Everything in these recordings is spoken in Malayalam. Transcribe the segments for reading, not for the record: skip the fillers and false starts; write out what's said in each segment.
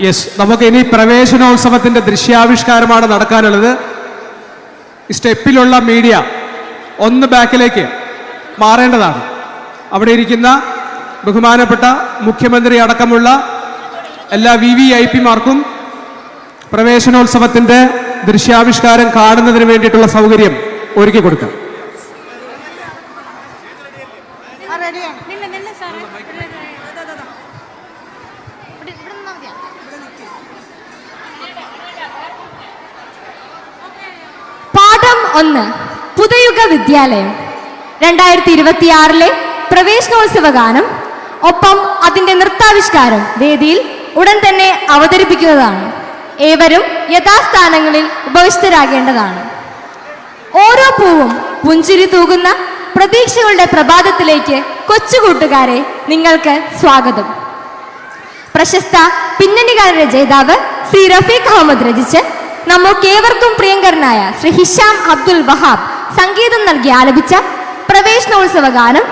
യെസ്, നമുക്ക് ഇനി പ്രവേശനോത്സവത്തിൻ്റെ ദൃശ്യാവിഷ്കാരമാണ് നടക്കാനുള്ളത്. സ്റ്റെപ്പിലുള്ള മീഡിയ ഒന്ന് ബാക്കിലേക്ക് മാറേണ്ടതാണ്. അവിടെ ഇരിക്കുന്ന ബഹുമാനപ്പെട്ട മുഖ്യമന്ത്രി അടക്കമുള്ള എല്ലാ VVIPമാർക്കും പ്രവേശനോത്സവത്തിൻ്റെ ദൃശ്യാവിഷ്കാരം കാണുന്നതിന് വേണ്ടിയിട്ടുള്ള സൗകര്യം ഒരുക്കി കൊടുക്കാം. പാഠം 1 പുതുയുഗ വിദ്യാലയം 2026 പ്രവേശനോത്സവ ഗാനം ഒപ്പം അതിന്റെ നൃത്താവിഷ്കാരം വേദിയിൽ ഉടൻ തന്നെ അവതരിപ്പിക്കുന്നതാണ്. ഏവരും യഥാസ്ഥാനങ്ങളിൽ ഉപവിഷ്ടരാകേണ്ടതാണ്. ഓരോ പൂവും പുഞ്ചിരി തൂകുന്ന പ്രതീക്ഷകളുടെ പ്രഭാതത്തിലേക്ക് കൊച്ചുകൂട്ടുകാരെ നിങ്ങൾക്ക് സ്വാഗതം. പ്രശസ്ത പിന്നണിഗാന രചയിതാവ് ശ്രീ റഫീഖ് അഹമ്മദ് രചിച്ച് നമുക്കേവർക്കും പ്രിയങ്കരനായ ശ്രീ ഹിഷാം അബ്ദുൽ വഹാബ് സംഗീതം നൽകി ആലപിച്ച പ്രവേശനോത്സവ ഗാനം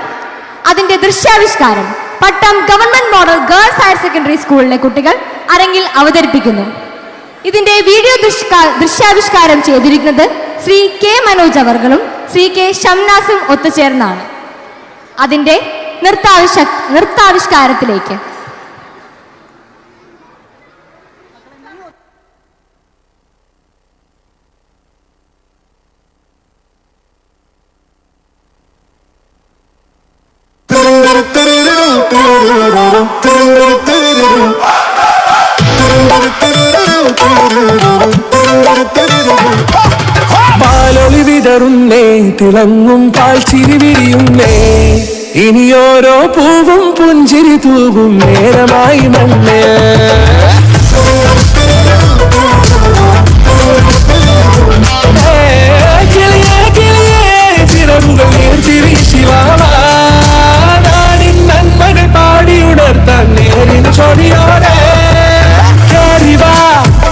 അതിന്റെ ദൃശ്യാവിഷ്കാരം പട്ടം government model girls higher secondary സ്കൂളിലെ കുട്ടികൾ അരങ്ങിൽ അവതരിപ്പിക്കുന്നു. ഇതിന്റെ വീഡിയോ ദൃശ്യാവിഷ്കാരം ചെയ്തിരിക്കുന്നത് ശ്രീ കെ മനോജ് അവർകളും ശ്രീ കെ ഷംനാസും ഒത്തുചേർന്നാണ്. അതിന്റെ നൃത്താവിഷ്കാരത്തിലേക്ക് പാലൊളി വിതറുന്നേ, തിളങ്ങും പാൽച്ചിരി വിരിയുന്നേ, ഇനിയോരോ പൂവും പുഞ്ചിരി തൂകും നേരമായി മണ്ണേ. കിളിയേ കിളിയേ ചിറകുകൾ നീർത്തിരിശിവാടിൻ നന്മകൾ പാടിയുണർത്താൻ നേരിന് ചൊടിയോടെ കേറിവാ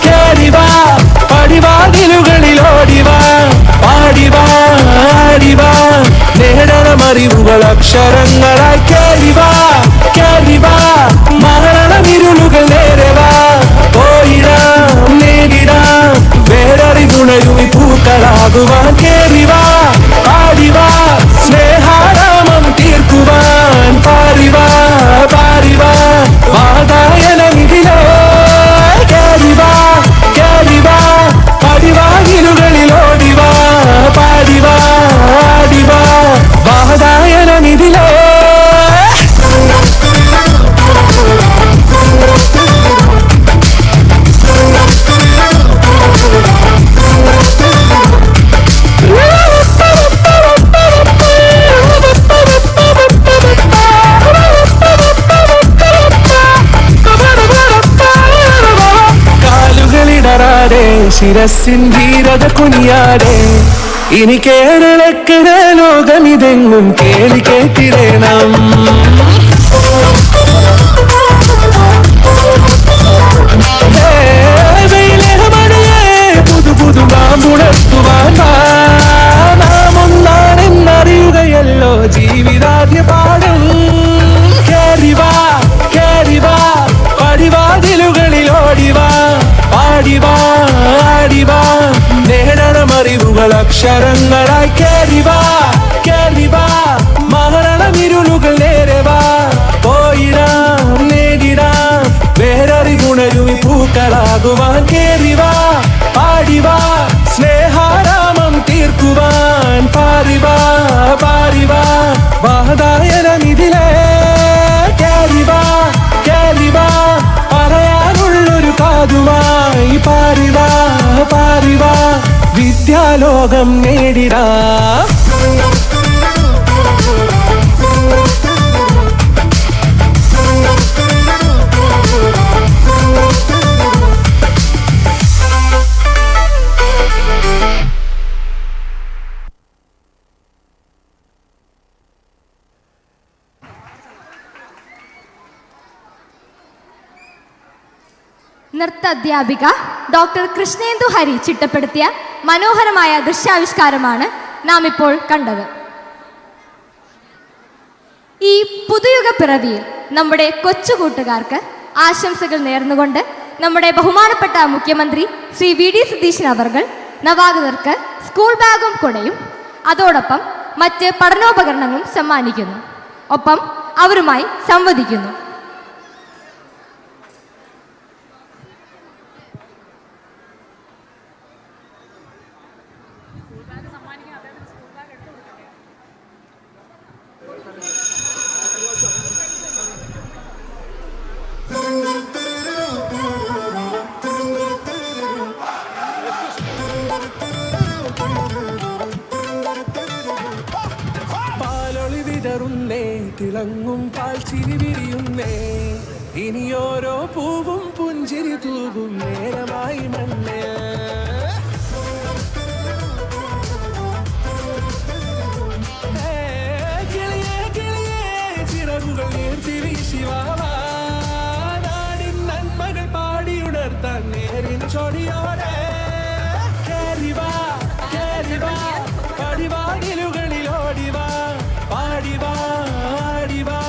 കേറിവാ പടിവാതിലുകളിൽ ഓടിവാ പാടിവാ ആടിവാ നേടണമറിവുകൾ അക്ഷരങ്ങളായി കേറിവാ കേറിവാ മരണമിരുളുകൾ നേരവാ പോയിടാം നേടിടാം വേററിവുണരുമി പൂക്കളാകുവാൻ കേറിവാ പാടിവാ സ്നേഹാരാമം തീർക്കുവാൻ പാറിവാ പാറിവാ വാതായനമിതിലേ കേറിവാ കേറിവാ പടിവാതിലുകളിൽ ഓടിവാ പാടിവാ ആടിവാ വാതായനമിതിലേ. ശിരസിൻ ധീരത കുനിയാടെ ഇനി കേരളക്കര ലോകമിതെങ്ങും കേളി കേട്ടിടണം. പുതു പുതു നാമ്പുണർത്തുവാൻ നാം ഒന്നാണെന്നറിയുകയല്ലോ ജീവിതാദ്യ പാഠം. കേറിവാ കേറിവാ പടിവാതിലുകളിൽ ഓടിവാ പാടിവാ ആടിവാ നേടണമറിവുകൾ അക്ഷരങ്ങളായി കേറിവാ കേറിവാ മരണമിരുളുകൾ നേരവാ പോയിടാം നേടിടാം വേററിവുണരുമി പൂക്കളാകുവാൻ കേറിവാ പാടിവാ സ്നേഹാരാമം തീർക്കുവാൻ പാറിവാ പാറിവാ വാതായനമിതിലേ കേറിവാ കേറിവാ പറയാനുള്ളൊരു കാതുവായി പാറിവാ പാറിവാ വിദ്യാലോകം നേടിടാ. നൃത്ത അധ്യാപിക ഡോക്ടർ കൃഷ്ണേന്ദു ഹരി ചിട്ടപ്പെടുത്തിയ മനോഹരമായ ദൃശ്യാവിഷ്കാരമാണ് നാം ഇപ്പോൾ കണ്ടത്. ഈ പുതുയുഗ പിറവിയിൽ നമ്മുടെ കൊച്ചു കൂട്ടുകാർക്ക് ആശംസകൾ നേർന്നുകൊണ്ട് നമ്മുടെ ബഹുമാനപ്പെട്ട മുഖ്യമന്ത്രി ശ്രീ വി.ഡി. സതീശൻ അവർകൾ നവാഗതർക്ക് സ്കൂൾ ബാഗും കുടയും അതോടൊപ്പം മറ്റ് പഠനോപകരണങ്ങളും സമ്മാനിക്കുന്നു. ഒപ്പം അവരുമായി സംവദിക്കുന്നു. തിളങ്ങും പാൽച്ചിരി വിരിയുന്നേ, ഇനിയോരോ പൂവും പുഞ്ചിരി തൂകും നേരമായി മണ്ണേ. കിളിയേ കിളിയേ ചിറകുകൾ ഉയർത്തി വീശിവാവാ, നാടിൻ നന്മകൾ പാടിയുണർത്താൻ നേരിൻ ചൊടിയോടെ. കേറിവാ കേറിവാ പടിവാതിലുകളിൽ ഓടിവാ, പാടിവാ ആടിവാ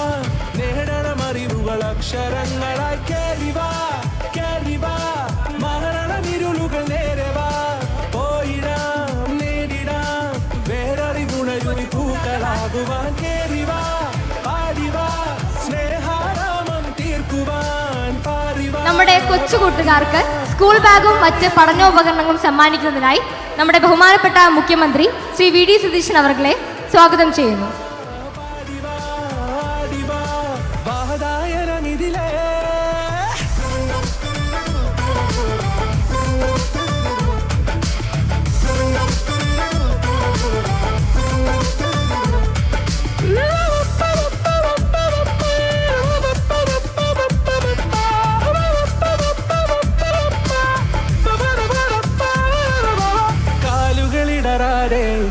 നേടണമറിവുകൾ അക്ഷരങ്ങളായി. കേറിവാ കേറിവാ മരണമിരുളുകൾ നേരവാ, പോയിടാം നേടിടാം വേററിവുണരുളി പൂക്കളാകുവാൻ. കേറിവാ പാടിവാ സ്നേഹാരാമം തീർക്കുവാൻ പാറിവാ. നമ്മുടെ കൊച്ചു കൂട്ടുകാർക്ക് സ്കൂൾ ബാഗും മറ്റ് പഠനോപകരണങ്ങളും സമ്മാനിക്കുന്നതിനായി നമ്മുടെ ബഹുമാനപ്പെട്ട മുഖ്യമന്ത്രി ശ്രീ വി.ഡി. സതീശൻ അവർകളെ സ്വാഗതം ചെയ്യുന്നു.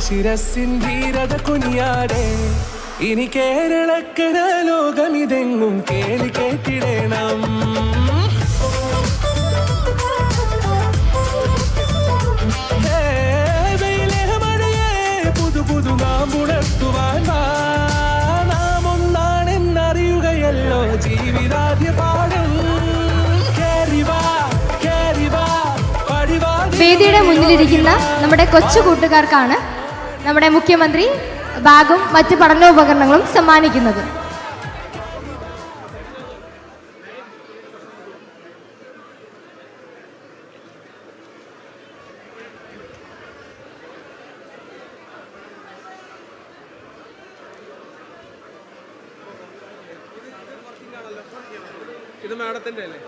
ശിരസിൻ ധീരത കുനിയാടെ, ഇനി കേരളക്കര ലോകമിതെങ്ങും കേളി കേട്ടിടണം. മഴയെ പുതു പുതു നാം ഉണർത്തുവാൻ നാം ഒന്നാണെന്നറിയുകയല്ലോ ജീവിതാദ്യ പാഠം. വേദിയുടെ മുന്നിലിരിക്കുന്ന നമ്മുടെ കൊച്ചു കൂട്ടുകാർക്കാണ് നമ്മുടെ മുഖ്യമന്ത്രി ബാഗും മറ്റ് പഠനോപകരണങ്ങളും സമ്മാനിക്കുന്നത്. ഇത് മാഡത്തിന്റെ അല്ലേ?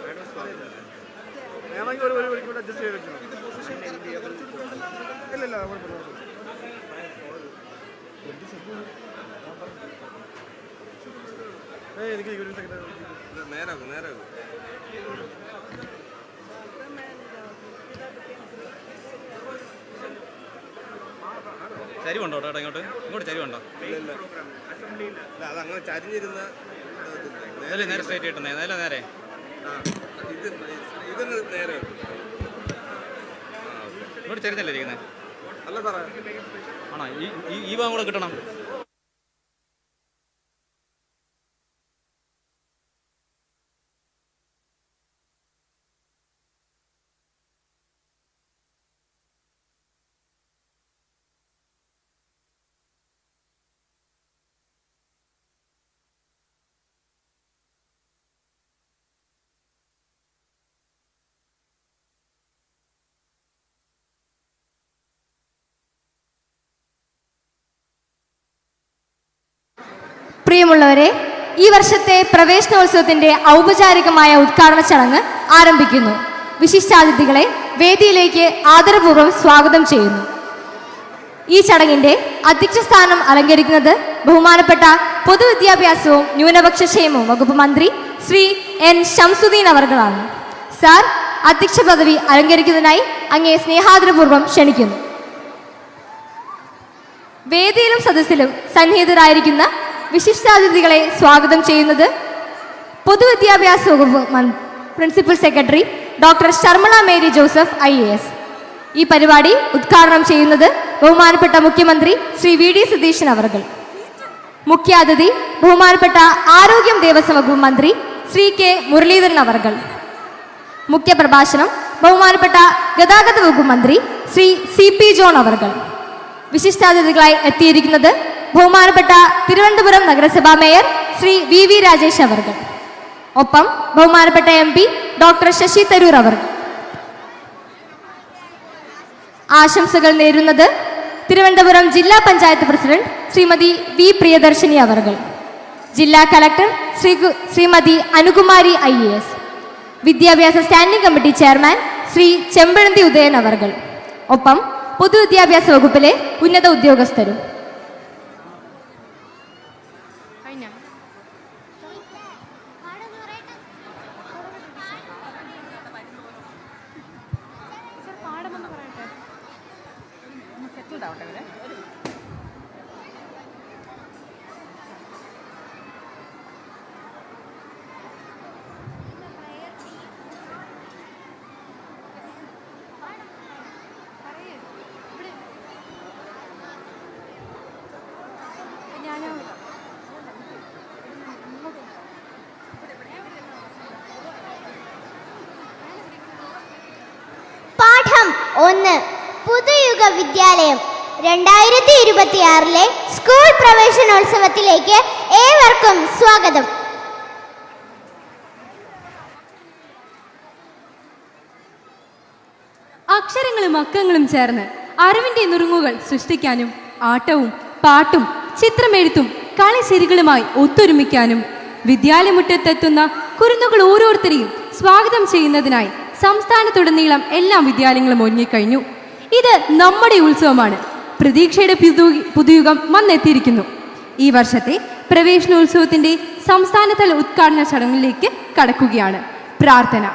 ചരിവുണ്ടോ ചേട്ടാ? ഇങ്ങോട്ട് ചരിവുണ്ടോ? അതങ്ങനെ ചരിഞ്ഞിരുന്ന നേരെ സ്ട്രേറ്റ് കിട്ടുന്നേ, നേരെ നേരെ ഇതിന് നേരെ ഇങ്ങോട്ട് ചരിഞ്ഞല്ലേ ഇരിക്കുന്നത്? അല്ല സാറേ, ആണോ? ഈ ഭാഗം കൂടെ കിട്ടണം. പ്രിയമുള്ളവരെ, ഈ വർഷത്തെ പ്രവേശനോത്സവത്തിന്റെ ഔപചാരികമായ ഉദ്ഘാടന ചടങ്ങ് ആരംഭിക്കുന്നു. വിശിഷ്ടാതിഥികളെ വേദിയിലേക്ക് ആദരപൂർവ്വം സ്വാഗതം ചെയ്യുന്നു. ഈ ചടങ്ങിന്റെ അധ്യക്ഷ സ്ഥാനം അലങ്കരിക്കുന്നത് ബഹുമാനപ്പെട്ട പൊതുവിദ്യാഭ്യാസവും ന്യൂനപക്ഷക്ഷേമവും വകുപ്പ് മന്ത്രി ശ്രീ എൻ ശംസുദ്ദീൻ അവർകളാണ്. സാർ, അധ്യക്ഷ പദവി അലങ്കരിക്കുന്നതിനായി അങ്ങേ സ്നേഹാദരപൂർവ്വം ക്ഷണിക്കുന്നു. വേദിയിലും സദസ്സിലും സന്നിഹിതരായിരിക്കുന്ന വിശിഷ്ടാതിഥികളെ സ്വാഗതം ചെയ്യുന്നത് പൊതുവിദ്യാഭ്യാസ വകുപ്പ് principal secretary doctor Sharmila Mary Joseph IAS. ഈ പരിപാടി ഉദ്ഘാടനം ചെയ്യുന്നത് ബഹുമാനപ്പെട്ട മുഖ്യമന്ത്രി ശ്രീ VD സതീശൻ അവർകൾ. മുഖ്യാതിഥി ബഹുമാനപ്പെട്ട ആരോഗ്യം ദേവസ്വം വകുപ്പ് മന്ത്രി ശ്രീ K മുരളീധരൻ അവർകൾ. മുഖ്യപ്രഭാഷണം ബഹുമാനപ്പെട്ട ഗതാഗത വകുപ്പ് മന്ത്രി ശ്രീ CP ജോൺ അവർകൾ. വിശിഷ്ടാതിഥികളായി എത്തിയിരിക്കുന്നത് ബഹുമാനപ്പെട്ട തിരുവനന്തപുരം നഗരസഭാ മേയർ ശ്രീ VV രാജേഷ് അവർകൾ. ഒപ്പം ബഹുമാനപ്പെട്ട MP ഡോക്ടർ ശശി തരൂർ അവർ. ആശംസകൾ നേരുന്നത് തിരുവനന്തപുരം ജില്ലാ പഞ്ചായത്ത് പ്രസിഡന്റ് ശ്രീമതി V പ്രിയദർശിനി അവർകൾ, ജില്ലാ കലക്ടർ ശ്രീമതി അനുകുമാരി IAS, വിദ്യാഭ്യാസ standing committee chairman Shri Chempazhanthi Udayan അവർകൾ. ഒപ്പം പൊതുവിദ്യാഭ്യാസ വകുപ്പിലെ ഉന്നത ഉദ്യോഗസ്ഥരും. പാഠം 1 പുതുയുഗ വിദ്യാലയം 2026 സ്കൂൾ പ്രവേശനോത്സവത്തിലേക്ക് ഏവർക്കും സ്വാഗതം. അക്ഷരങ്ങളും അക്കങ്ങളും ചേർന്ന് അറിവിന്റെ നുറുങ്ങുകൾ സൃഷ്ടിക്കാനും ആട്ടവും പാട്ടും ചിത്രമെഴുത്തും കളിശരികളുമായി ഒത്തൊരുമിക്കാനും വിദ്യാലയമുറ്റത്തെത്തുന്ന കുരുന്നുകൾ ഓരോരുത്തരെയും സ്വാഗതം ചെയ്യുന്നതിനായി സംസ്ഥാനത്തുടനീളം എല്ലാ വിദ്യാലയങ്ങളും ഒരുങ്ങിക്കഴിഞ്ഞു. ഇത് നമ്മുടെ ഉത്സവമാണ്. പ്രതീക്ഷയുടെ പുതുയുഗം വന്നെത്തിയിരിക്കുന്നു. ഈ വർഷത്തെ പ്രവേശനോത്സവത്തിന്റെ സംസ്ഥാനതല ഉദ്ഘാടന ചടങ്ങിലേക്ക് കടക്കുകയാണ്. പ്രാർത്ഥന.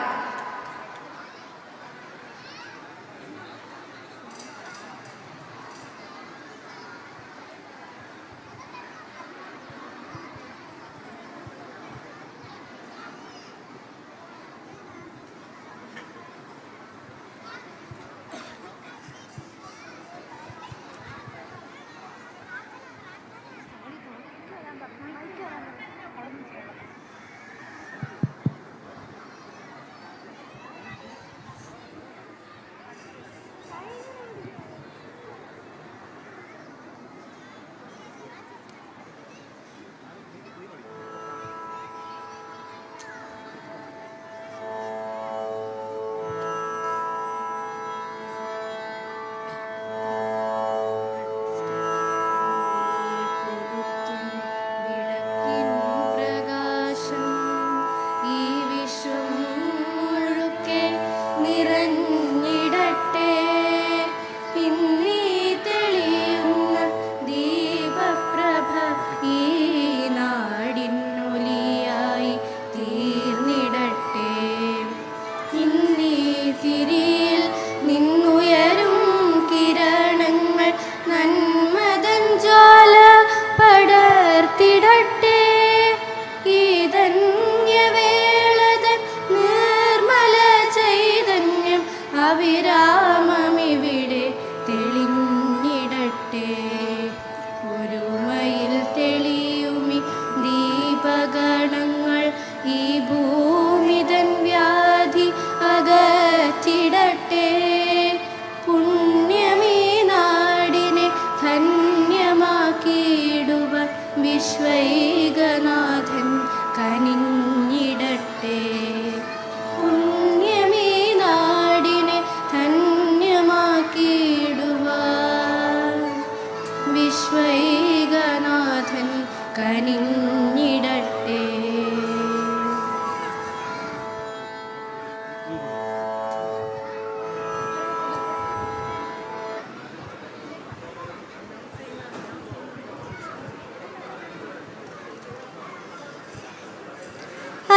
വിശ്വൈകനാഥൻ കനിഞ്ഞിടട്ടെ. പുണ്യമീ നാടിനെ ധന്യമാക്കിയിടുവാൻ വിശ്വൈകനാഥൻ കനിഞ്ഞിടട്ടെ.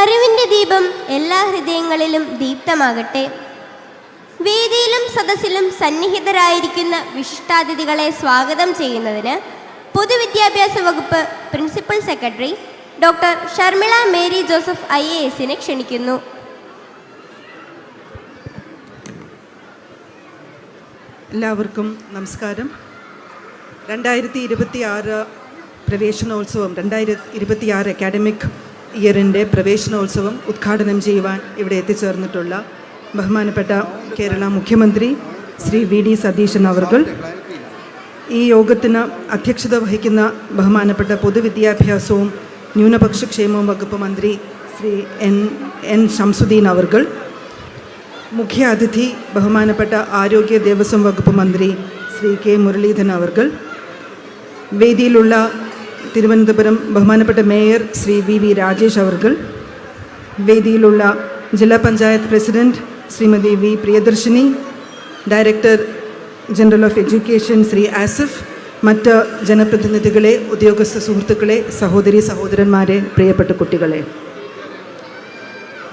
അറിവിന്റെ ദീപം എല്ലാ ഹൃദയങ്ങളിലും ദീപ്തമാകട്ടെ. വേദിയിലും സദസ്സിലും സന്നിഹിതരായിരിക്കുന്ന വിശിഷ്ടാതിഥികളെ സ്വാഗതം ചെയ്യുന്നതിന് പൊതുവിദ്യാഭ്യാസ വകുപ്പ് principal secretary doctor Sharmila Mary Joseph IAS ക്ഷണിക്കുന്നു. എല്ലാവർക്കും നമസ്കാരം. 2026 പ്രവേശനോത്സവം 2026 അക്കാഡമിക് ഇയറിൻ്റെ പ്രവേശനോത്സവം ഉദ്ഘാടനം ചെയ്യുവാൻ ഇവിടെ എത്തിച്ചേർന്നിട്ടുള്ള ബഹുമാനപ്പെട്ട കേരള മുഖ്യമന്ത്രി ശ്രീ VD സതീശൻ അവർകൾ, ഈ യോഗത്തിന് അധ്യക്ഷത വഹിക്കുന്ന ബഹുമാനപ്പെട്ട പൊതുവിദ്യാഭ്യാസവും ന്യൂനപക്ഷ ക്ഷേമവും വകുപ്പ് മന്ത്രി ശ്രീ എൻ ശംസുദ്ദീൻ അവർകൾ, മുഖ്യ അതിഥി ബഹുമാനപ്പെട്ട ആരോഗ്യ ദേവസ്വം വകുപ്പ് മന്ത്രി ശ്രീ K മുരളീധരൻ അവർകൾ, വേദിയിലുള്ള തിരുവനന്തപുരം ബഹുമാനപ്പെട്ട മേയർ ശ്രീ VV രാജേഷ് അവർകൾ, വേദിയിലുള്ള ജില്ലാ panchayat president Shrimati V Priyadarshini, director general of education Shri Asif, മറ്റ് ജനപ്രതിനിധികളെ, ഉദ്യോഗസ്ഥ സുഹൃത്തുക്കളെ, സഹോദരി സഹോദരന്മാരെ, പ്രിയപ്പെട്ട കുട്ടികളെ,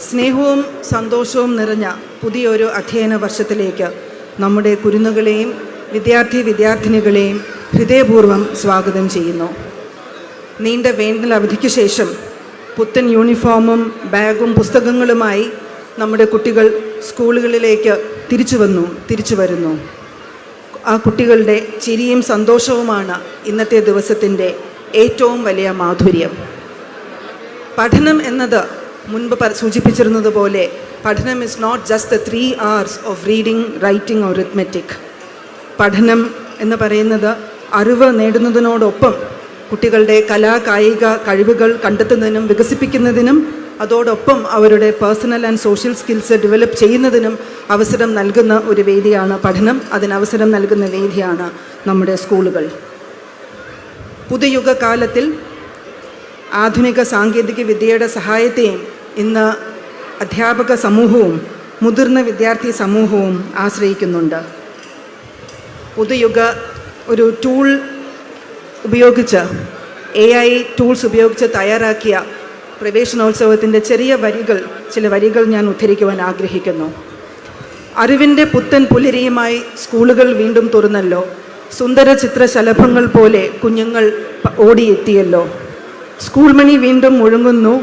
സ്നേഹവും സന്തോഷവും നിറഞ്ഞ പുതിയൊരു അധ്യയന വർഷത്തിലേക്ക് നമ്മുടെ കുരുന്നുകളെയും വിദ്യാർത്ഥിനികളെയും ഹൃദയപൂർവ്വം സ്വാഗതം ചെയ്യുന്നു. നീണ്ട വേനൽ അവധിക്ക് ശേഷം പുത്തൻ യൂണിഫോമും ബാഗും പുസ്തകങ്ങളുമായി നമ്മുടെ കുട്ടികൾ സ്കൂളുകളിലേക്ക് തിരിച്ചു വരുന്നു. ആ കുട്ടികളുടെ ചിരിയും സന്തോഷവുമാണ് ഇന്നത്തെ ദിവസത്തിൻ്റെ ഏറ്റവും വലിയ മാധുര്യം. പഠനം എന്നത് മുൻപ് സൂചിപ്പിച്ചിരുന്നത് പോലെ പഠനം is not just the 3 hours of reading, writing or arithmetic. പഠനം എന്ന് പറയുന്നത് അറിവ് നേടുന്നതിനോടൊപ്പം കുട്ടികളുടെ കായിക കഴിവുകൾ കണ്ടെത്തുന്നതിനും വികസിപ്പിക്കുന്നതിനും അതോടൊപ്പം അവരുടെ personal and social skills develop ചെയ്യുന്നതിനും അവസരം നൽകുന്ന ഒരു വേദിയാണ് പഠനം. അതിനവസരം നൽകുന്ന വേദിയാണ് നമ്മുടെ സ്കൂളുകൾ. പുതുയുഗ കാലത്തിൽ ആധുനിക സാങ്കേതിക വിദ്യയുടെ സഹായത്തെയും ഇന്ന് അധ്യാപക സമൂഹവും മുതിർന്ന വിദ്യാർത്ഥി സമൂഹവും ആശ്രയിക്കുന്നുണ്ട്. പുതുയുഗ ഒരു ടൂൾ ഉപയോഗിച്ച് AI ടൂൾസ് ഉപയോഗിച്ച് തയ്യാറാക്കിയ പ്രവേശനോത്സവത്തിൻ്റെ ചില വരികൾ ഞാൻ ഉദ്ധരിക്കുവാൻ ആഗ്രഹിക്കുന്നു. അറിവിൻ്റെ പുത്തൻ പുലരിയുമായി സ്കൂളുകൾ വീണ്ടും തുറന്നല്ലോ, സുന്ദര ചിത്രശലഭങ്ങൾ പോലെ കുഞ്ഞുങ്ങൾ ഓടിയെത്തിയല്ലോ, സ്കൂൾ മണി വീണ്ടും മുഴങ്ങുന്നു,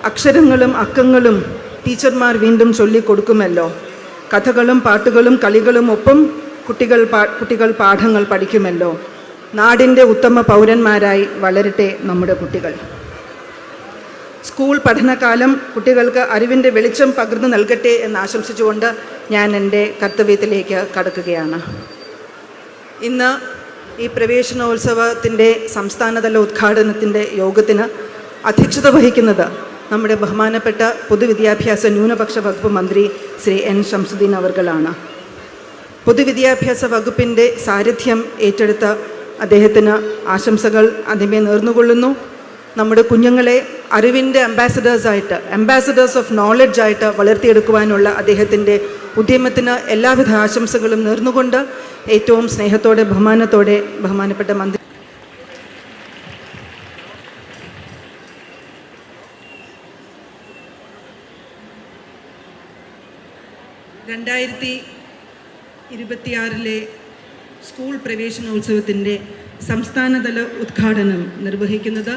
അക്ഷരങ്ങളും അക്കങ്ങളും ടീച്ചർമാർ വീണ്ടും ചൊല്ലിക്കൊടുക്കുമല്ലോ, കഥകളും പാട്ടുകളും കളികളും ഒപ്പം കുട്ടികൾ പാഠങ്ങൾ പഠിക്കുമല്ലോ, നാടിൻ്റെ ഉത്തമ പൗരന്മാരായി വളരട്ടെ നമ്മുടെ കുട്ടികൾ. സ്കൂൾ പഠനകാലം കുട്ടികൾക്ക് അറിവിൻ്റെ വെളിച്ചം പകർന്നു നൽകട്ടെ എന്ന് ആശംസിച്ചുകൊണ്ട് ഞാൻ എൻ്റെ കർത്തവ്യത്തിലേക്ക് കടക്കുകയാണ്. ഇന്ന് ഈ പ്രവേശനോത്സവത്തിൻ്റെ സംസ്ഥാനതല ഉദ്ഘാടനത്തിൻ്റെ യോഗത്തിന് അധ്യക്ഷത വഹിക്കുന്നത് നമ്മുടെ ബഹുമാനപ്പെട്ട പൊതുവിദ്യാഭ്യാസ ന്യൂനപക്ഷ വകുപ്പ് മന്ത്രി ശ്രീ N ശംസുദ്ദീൻ അവർകളാണ്. പൊതുവിദ്യാഭ്യാസ വകുപ്പിൻ്റെ സാരഥ്യം ഏറ്റെടുത്ത അദ്ദേഹത്തിന് ആശംസകൾ ആദ്യമേ നേർന്നുകൊള്ളുന്നു. നമ്മുടെ കുഞ്ഞുങ്ങളെ അറിവിൻ്റെ അംബാസഡേഴ്സ് ഓഫ് നോളജ് ആയിട്ട് വളർത്തിയെടുക്കുവാനുള്ള അദ്ദേഹത്തിൻ്റെ ഉദ്യമത്തിന് എല്ലാവിധ ആശംസകളും നേർന്നുകൊണ്ട് ഏറ്റവും സ്നേഹത്തോടെ ബഹുമാനത്തോടെ ബഹുമാനപ്പെട്ട മന്ത്രി 2026 സ്കൂൾ പ്രവേശനോത്സവത്തിൻ്റെ സംസ്ഥാനതല ഉദ്ഘാടനം നിർവഹിക്കുന്നത്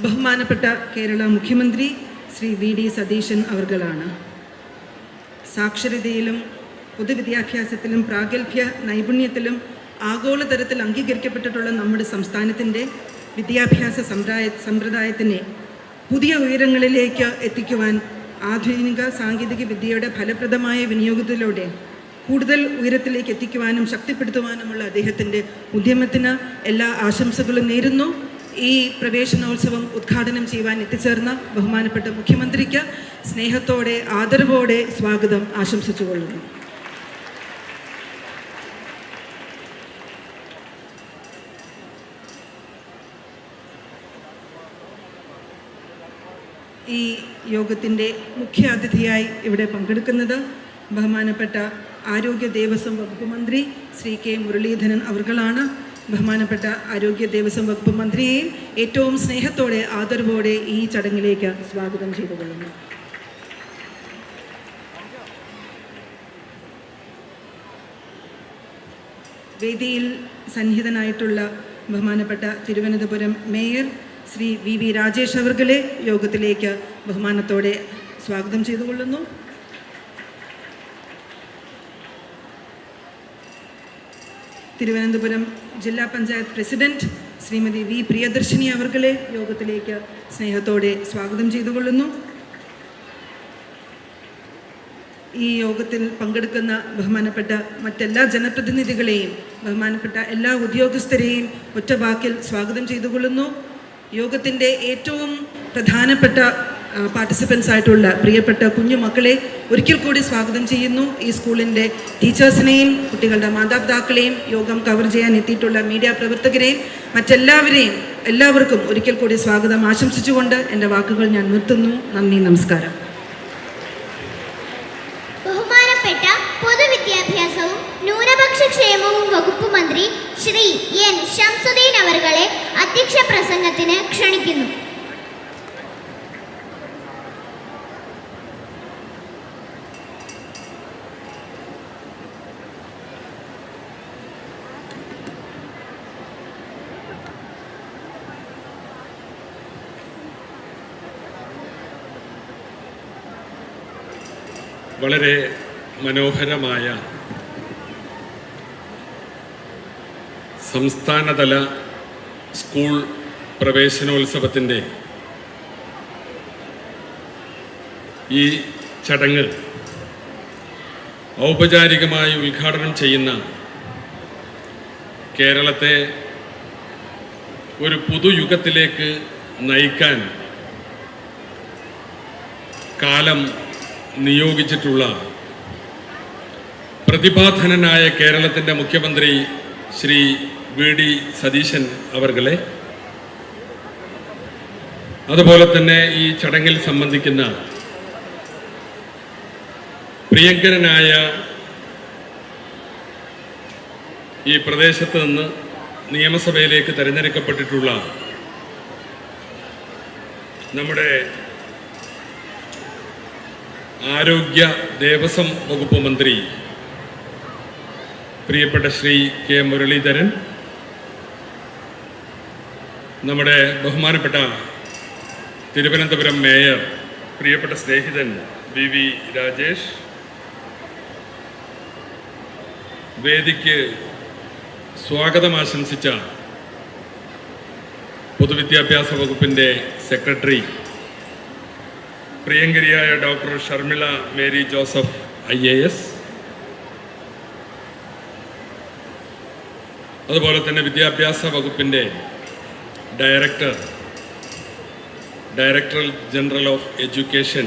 ബഹുമാനപ്പെട്ട കേരള മുഖ്യമന്ത്രി ശ്രീ VD സതീശൻ അവർകളാണ്. സാക്ഷരതയിലും പൊതുവിദ്യാഭ്യാസത്തിലും പ്രാഗൽഭ്യ നൈപുണ്യത്തിലും ആഗോളതലത്തിൽ അംഗീകരിക്കപ്പെട്ടിട്ടുള്ള നമ്മുടെ സംസ്ഥാനത്തിൻ്റെ വിദ്യാഭ്യാസ സമ്പ്രദായത്തിനെ പുതിയ ഉയരങ്ങളിലേക്ക് എത്തിക്കുവാൻ ആധുനിക സാങ്കേതിക വിദ്യയുടെ ഫലപ്രദമായ വിനിയോഗത്തിലൂടെ കൂടുതൽ ഉയരത്തിലേക്ക് എത്തിക്കുവാനും ശക്തിപ്പെടുത്തുവാനുമുള്ള അദ്ദേഹത്തിൻ്റെ ഉദ്യമത്തിന് എല്ലാ ആശംസകളും നേരുന്നു. ഈ പ്രവേശനോത്സവം ഉദ്ഘാടനം ചെയ്യുവാൻ എത്തിച്ചേർന്ന ബഹുമാനപ്പെട്ട മുഖ്യമന്ത്രിക്ക് സ്നേഹത്തോടെ ആദരവോടെ സ്വാഗതം ആശംസിച്ചുകൊള്ളുന്നു. ഈ യോഗത്തിൻ്റെ മുഖ്യ അതിഥിയായി ഇവിടെ പങ്കെടുക്കുന്നത് ബഹുമാനപ്പെട്ട ആരോഗ്യ ദേവസ്വം വകുപ്പ് മന്ത്രി ശ്രീ K മുരളീധരൻ അവർകളാണ്. ബഹുമാനപ്പെട്ട ആരോഗ്യ ദേവസ്വം വകുപ്പ് മന്ത്രിയെ ഏറ്റവും സ്നേഹത്തോടെ ആദരവോടെ ഈ ചടങ്ങിലേക്ക് സ്വാഗതം ചെയ്തുകൊള്ളുന്നു. വേദിയിൽ സന്നിഹിതനായിട്ടുള്ള ബഹുമാനപ്പെട്ട തിരുവനന്തപുരം മേയർ ശ്രീ VV രാജേഷ് അവർകളെ യോഗത്തിലേക്ക് ബഹുമാനത്തോടെ സ്വാഗതം ചെയ്തുകൊള്ളുന്നു. തിരുവനന്തപുരം ജില്ലാ പഞ്ചായത്ത് പ്രസിഡന്റ് ശ്രീമതി വി പ്രിയദർശിനി അവർകളെ യോഗത്തിലേക്ക് സ്നേഹത്തോടെ സ്വാഗതം ചെയ്തുകൊള്ളുന്നു. ഈ യോഗത്തിൽ പങ്കെടുക്കുന്ന ബഹുമാനപ്പെട്ട മറ്റെല്ലാ ജനപ്രതിനിധികളെയും ബഹുമാനപ്പെട്ട എല്ലാ ഉദ്യോഗസ്ഥരെയും ഒറ്റ വാക്കിൽ സ്വാഗതം ചെയ്തുകൊള്ളുന്നു. യോഗത്തിൻ്റെ ഏറ്റവും പ്രധാനപ്പെട്ട പാർട്ടിസിപ്പൻസ് ആയിട്ടുള്ള പ്രിയപ്പെട്ട കുഞ്ഞു മക്കളെ ഒരിക്കൽ കൂടി സ്വാഗതം ചെയ്യുന്നു. ഈ സ്കൂളിൻ്റെ ടീച്ചേഴ്സിനെയും കുട്ടികളുടെ മാതാപിതാക്കളെയും യോഗം കവർ ചെയ്യാൻ എത്തിയിട്ടുള്ള മീഡിയ പ്രവർത്തകരെയും എല്ലാവർക്കും ഒരിക്കൽ കൂടി സ്വാഗതം ആശംസിച്ചുകൊണ്ട് എൻ്റെ വാക്കുകൾ ഞാൻ നിർത്തുന്നു. നന്ദി, നമസ്കാരം. ബഹുമാനപ്പെട്ട പൊതുവിദ്യാഭ്യാസവും ന്യൂനപക്ഷ ക്ഷേമവും വകുപ്പ് മന്ത്രി ശ്രീ എൻ ശംസുദ്ദീൻ അവർകളെ അധ്യക്ഷ പ്രസംഗത്തിന് ക്ഷണിക്കുന്നു. വളരെ മനോഹരമായ സംസ്ഥാനതല സ്കൂൾ പ്രവേശനോത്സവത്തിൻ്റെ ഈ ചടങ്ങ് ഔപചാരികമായി ഉദ്ഘാടനം ചെയ്യുന്ന കേരളത്തെ ഒരു പുതുയുഗത്തിലേക്ക് നയിക്കാൻ കാലം നിയോഗിച്ചിട്ടുള്ള പ്രതിഭാധനനായ കേരളത്തിൻ്റെ മുഖ്യമന്ത്രി ശ്രീ VD സതീശൻ അവർകളെ, അതുപോലെ തന്നെ ഈ ചടങ്ങിൽ സംബന്ധിക്കുന്ന പ്രിയങ്കരനായ ഈ പ്രദേശത്ത് നിന്ന് നിയമസഭയിലേക്ക് തിരഞ്ഞെടുക്കപ്പെട്ടിട്ടുള്ള നമ്മുടെ ആരോഗ്യ ദേവസ്വം വകുപ്പ് മന്ത്രി പ്രിയപ്പെട്ട ശ്രീ K മുരളീധരൻ, നമ്മുടെ ബഹുമാനപ്പെട്ട തിരുവനന്തപുരം മേയർ പ്രിയപ്പെട്ട സ്നേഹിതൻ VV രാജേഷ്, വേദിക്ക് സ്വാഗതം ആശംസിച്ച പൊതുവിദ്യാഭ്യാസ വകുപ്പിൻ്റെ സെക്രട്ടറി പ്രിയങ്കരിയായ ഡോക്ടർ ഷർമിള മേരി ജോസഫ് IAS, അതുപോലെ തന്നെ വിദ്യാഭ്യാസ വകുപ്പിൻ്റെ director general of education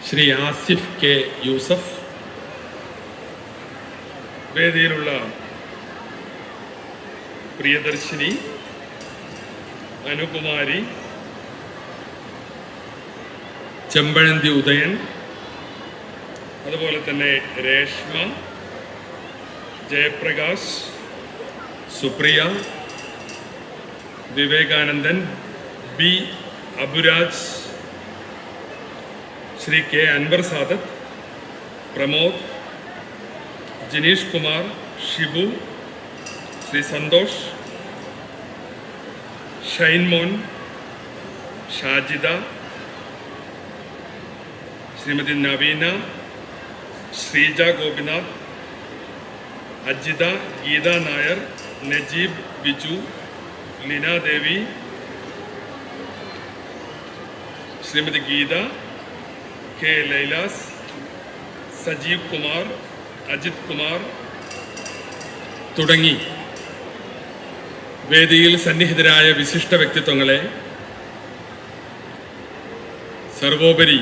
Shri Asif K Yusuf, വേദിയിലുള്ള പ്രിയദർശിനി, അനുകുമാരി, ചെമ്പഴന്തി ഉദയൻ, അതുപോലെ തന്നെ രേഷ്മ, ജയപ്രകാശ്, സുപ്രിയ, വിവേകാനന്ദൻ, B അബുരാജ്, ശ്രീ K അൻവർ സാദത്ത്, പ്രമോദ്, ജിനീഷ് കുമാർ, ഷിബു, ശ്രീ സന്തോഷ്, ഷൈൻമോൻ, ഷാജിദ, ശ്രീമതി നവീന, ശ്രീജ ഗോപിനാഥ്, അജിത, ഗീത നായർ, നജീബ് ബിജു, ലീന ദേവി, ശ്രീമതി ഗീത, K ലൈലാസ്, സജീവ് കുമാർ, അജിത് കുമാർ തുടങ്ങി വേദിയിൽ സന്നിഹിതരായ വിശിഷ്ട വ്യക്തിത്വങ്ങളെ, സർവോപരി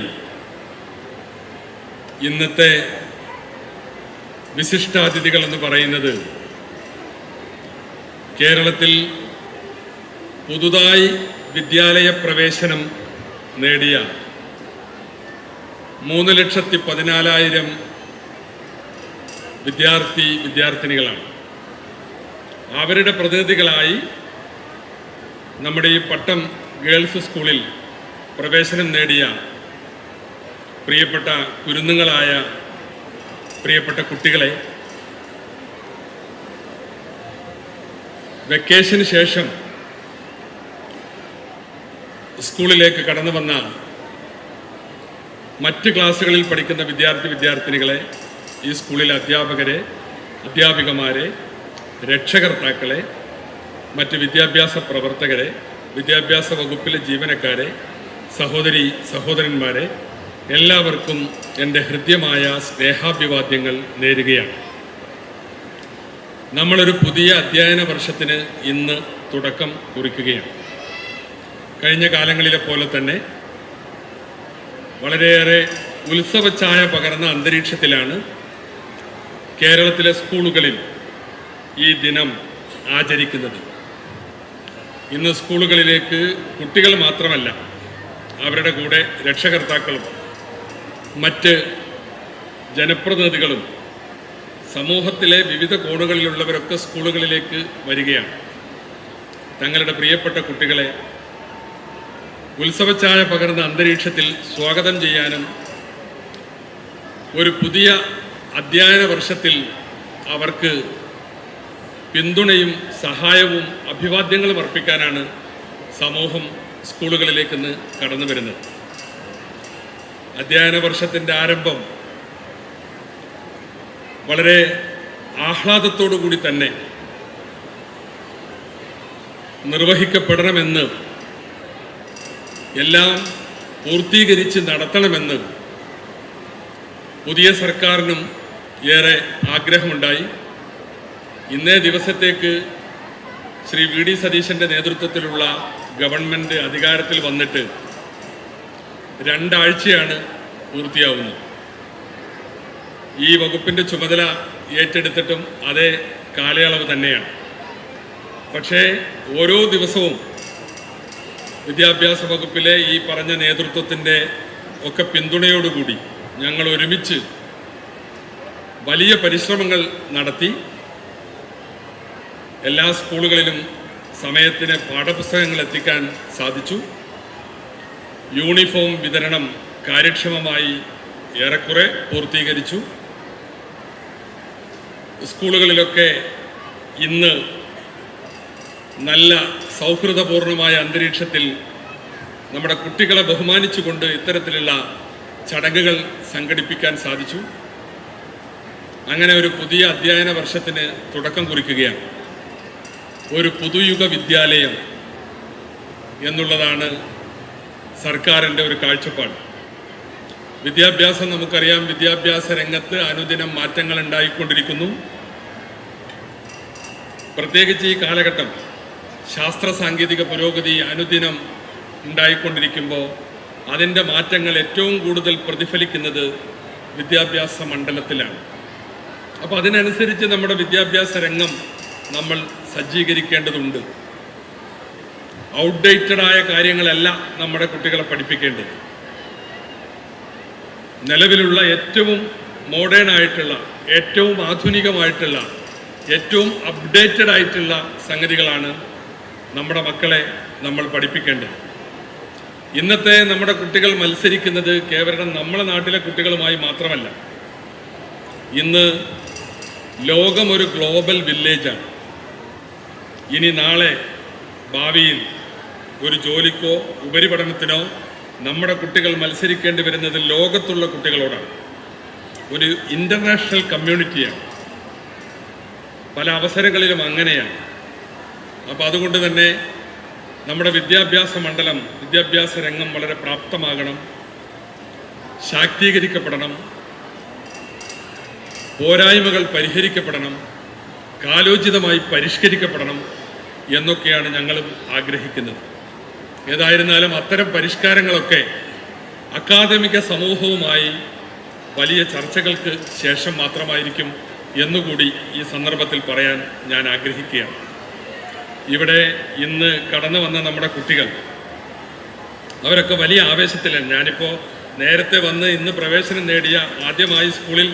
ഇന്നത്തെ വിശിഷ്ടാതിഥികൾ എന്ന് പറയുന്നത് കേരളത്തിൽ പുതുതായി വിദ്യാലയ പ്രവേശനം നേടിയ 3,14,000 വിദ്യാർത്ഥിനികളാണ്. അവരുടെ പ്രതിനിധികളായി നമ്മുടെ ഈ പട്ടം ഗേൾസ് സ്കൂളിൽ പ്രവേശനം നേടിയ പ്രിയപ്പെട്ട കുരുന്നുകളായ പ്രിയപ്പെട്ട കുട്ടികളെ, വെക്കേഷന് ശേഷം സ്കൂളിലേക്ക് കടന്നു വന്ന മറ്റ് ക്ലാസ്സുകളിൽ പഠിക്കുന്ന വിദ്യാർത്ഥിനികളെ, ഈ സ്കൂളിലെ അധ്യാപകരെ, അധ്യാപികമാരെ, രക്ഷകർത്താക്കളെ, മറ്റ് വിദ്യാഭ്യാസ പ്രവർത്തകരെ, വിദ്യാഭ്യാസ വകുപ്പിലെ ജീവനക്കാരെ, സഹോദരന്മാരെ, എല്ലാവർക്കും എൻ്റെ ഹൃദ്യമായ സ്നേഹാഭിവാദ്യങ്ങൾ നേരുകയാണ്. നമ്മളൊരു പുതിയ അധ്യയന വർഷത്തിന് ഇന്ന് തുടക്കം കുറിക്കുകയാണ്. കഴിഞ്ഞ കാലങ്ങളിലെ പോലെ തന്നെ വളരെയേറെ ഉത്സവഛായ പകർന്ന അന്തരീക്ഷത്തിലാണ് കേരളത്തിലെ സ്കൂളുകളിൽ ഈ ദിനം ആചരിക്കുന്നത്. ഇന്ന് സ്കൂളുകളിലേക്ക് കുട്ടികൾ മാത്രമല്ല, അവരുടെ കൂടെ രക്ഷകർത്താക്കളും മറ്റ് ജനപ്രതിനിധികളും സമൂഹത്തിലെ വിവിധ കോണുകളിലുള്ളവരൊക്കെ സ്കൂളുകളിലേക്ക് വരികയാണ്. തങ്ങളുടെ പ്രിയപ്പെട്ട കുട്ടികളെ ഉത്സവഛായ പകർന്ന അന്തരീക്ഷത്തിൽ സ്വാഗതം ചെയ്യാനും ഒരു പുതിയ അധ്യയന വർഷത്തിൽ അവർക്ക് പിന്തുണയും സഹായവും അഭിവാദ്യങ്ങളും അർപ്പിക്കാനാണ് സമൂഹം സ്കൂളുകളിലേക്ക് ഇന്ന് കടന്നു വരുന്നത്. അധ്യയന വർഷത്തിൻ്റെ ആരംഭം വളരെ ആഹ്ലാദത്തോടു കൂടി തന്നെ നിർവഹിക്കപ്പെടണമെന്ന്, എല്ലാം പൂർത്തീകരിച്ച് നടത്തണമെന്ന് പുതിയ സർക്കാരിനും ഏറെ ആഗ്രഹമുണ്ടായി. ഇന്നേ ദിവസത്തേക്ക് ശ്രീ വി.ഡി. സതീശൻ്റെ നേതൃത്വത്തിലുള്ള ഗവൺമെൻറ് അധികാരത്തിൽ വന്നിട്ട് 2 ആഴ്ചയാണ് പൂർത്തിയാവുന്നത്. ഈ വകുപ്പിൻ്റെ ചുമതല ഏറ്റെടുത്തിട്ടും അതേ കാലയളവ് തന്നെയാണ്. പക്ഷേ ഓരോ ദിവസവും വിദ്യാഭ്യാസ വകുപ്പിലെ ഈ പറഞ്ഞ നേതൃത്വത്തിൻ്റെ ഒക്കെ പിന്തുണയോടുകൂടി ഞങ്ങൾ ഒരുമിച്ച് വലിയ പരിശ്രമങ്ങൾ നടത്തി എല്ലാ സ്കൂളുകളിലും സമയത്തിന് പാഠപുസ്തകങ്ങൾ എത്തിക്കാൻ സാധിച്ചു. യൂണിഫോം വിതരണം കാര്യക്ഷമമായി ഏറെക്കുറെ പൂർത്തീകരിച്ചു. സ്കൂളുകളിലൊക്കെ ഇന്ന് നല്ല സൗഹൃദപൂർണമായ അന്തരീക്ഷത്തിൽ നമ്മുടെ കുട്ടികളെ ബഹുമാനിച്ചുകൊണ്ട് ഇത്തരത്തിലുള്ള ചടങ്ങുകൾ സംഘടിപ്പിക്കാൻ സാധിച്ചു. അങ്ങനെ ഒരു പുതിയ അധ്യയന വർഷത്തിന് തുടക്കം കുറിക്കുകയാണ്. ഒരു പുതുയുഗ വിദ്യാലയം എന്നുള്ളതാണ് സർക്കാരിൻ്റെ ഒരു കാഴ്ചപ്പാട്. വിദ്യാഭ്യാസം നമുക്കറിയാം, വിദ്യാഭ്യാസ രംഗത്ത് അനുദിനം മാറ്റങ്ങൾ ഉണ്ടായിക്കൊണ്ടിരിക്കുന്നു. പ്രത്യേകിച്ച് ഈ കാലഘട്ടം ശാസ്ത്ര സാങ്കേതിക പുരോഗതി അനുദിനം ഉണ്ടായിക്കൊണ്ടിരിക്കുമ്പോൾ അതിൻ്റെ മാറ്റങ്ങൾ ഏറ്റവും കൂടുതൽ പ്രതിഫലിക്കുന്നത് വിദ്യാഭ്യാസ മണ്ഡലത്തിലാണ്. അപ്പോൾ അതിനനുസരിച്ച് നമ്മുടെ വിദ്യാഭ്യാസ രംഗം നമ്മൾ സജ്ജീകരിക്കേണ്ടതുണ്ട്. ഔട്ട്ഡേറ്റഡായ കാര്യങ്ങളല്ല നമ്മുടെ കുട്ടികളെ പഠിപ്പിക്കേണ്ടത്. നിലവിലുള്ള ഏറ്റവും മോഡേൺ ആയിട്ടുള്ള, ഏറ്റവും ആധുനികമായിട്ടുള്ള, ഏറ്റവും അപ്ഡേറ്റഡ് ആയിട്ടുള്ള സംഗതികളാണ് നമ്മുടെ മക്കളെ നമ്മൾ പഠിപ്പിക്കേണ്ടത്. ഇന്നത്തെ നമ്മുടെ കുട്ടികൾ മത്സരിക്കുന്നത് കേവലം നമ്മുടെ നാട്ടിലെ കുട്ടികളുമായി മാത്രമല്ല. ഇന്ന് ലോകം ഒരു ഗ്ലോബൽ വില്ലേജാണ്. ഇനി നാളെ ഭാവിയിൽ ഒരു ജോലിക്കോ ഉപരിപഠനത്തിനോ നമ്മുടെ കുട്ടികൾ മത്സരിക്കേണ്ടി വരുന്നത് ലോകത്തുള്ള കുട്ടികളോടാണ്. ഒരു ഇൻ്റർനാഷണൽ കമ്മ്യൂണിറ്റിയാണ്. പല അവസരങ്ങളിലും അങ്ങനെയാണ്. അപ്പോൾ അതുകൊണ്ട് തന്നെ നമ്മുടെ വിദ്യാഭ്യാസ മണ്ഡലം, വിദ്യാഭ്യാസ രംഗം വളരെ പ്രാപ്തമാകണം, ശാക്തീകരിക്കപ്പെടണം, പോരായ്മകൾ പരിഹരിക്കപ്പെടണം, കാലോചിതമായി പരിഷ്കരിക്കപ്പെടണം എന്നൊക്കെയാണ് ഞങ്ങളും ആഗ്രഹിക്കുന്നത്. ഏതായിരുന്നാലും അത്തരം പരിഷ്കാരങ്ങളൊക്കെ അക്കാദമിക സമൂഹവുമായി വലിയ ചർച്ചകൾക്ക് ശേഷം മാത്രമായിരിക്കും എന്നുകൂടി ഈ സന്ദർഭത്തിൽ പറയാൻ ഞാൻ ആഗ്രഹിക്കുകയാണ്. ഇവിടെ ഇന്ന് കടന്നു വന്ന നമ്മുടെ കുട്ടികൾ അവരൊക്കെ വലിയ ആവേശത്തിലാണ്. ഞാനിപ്പോൾ നേരത്തെ വന്ന് ഇന്ന് പ്രവേശനം നേടിയ, ആദ്യമായി സ്കൂളിൽ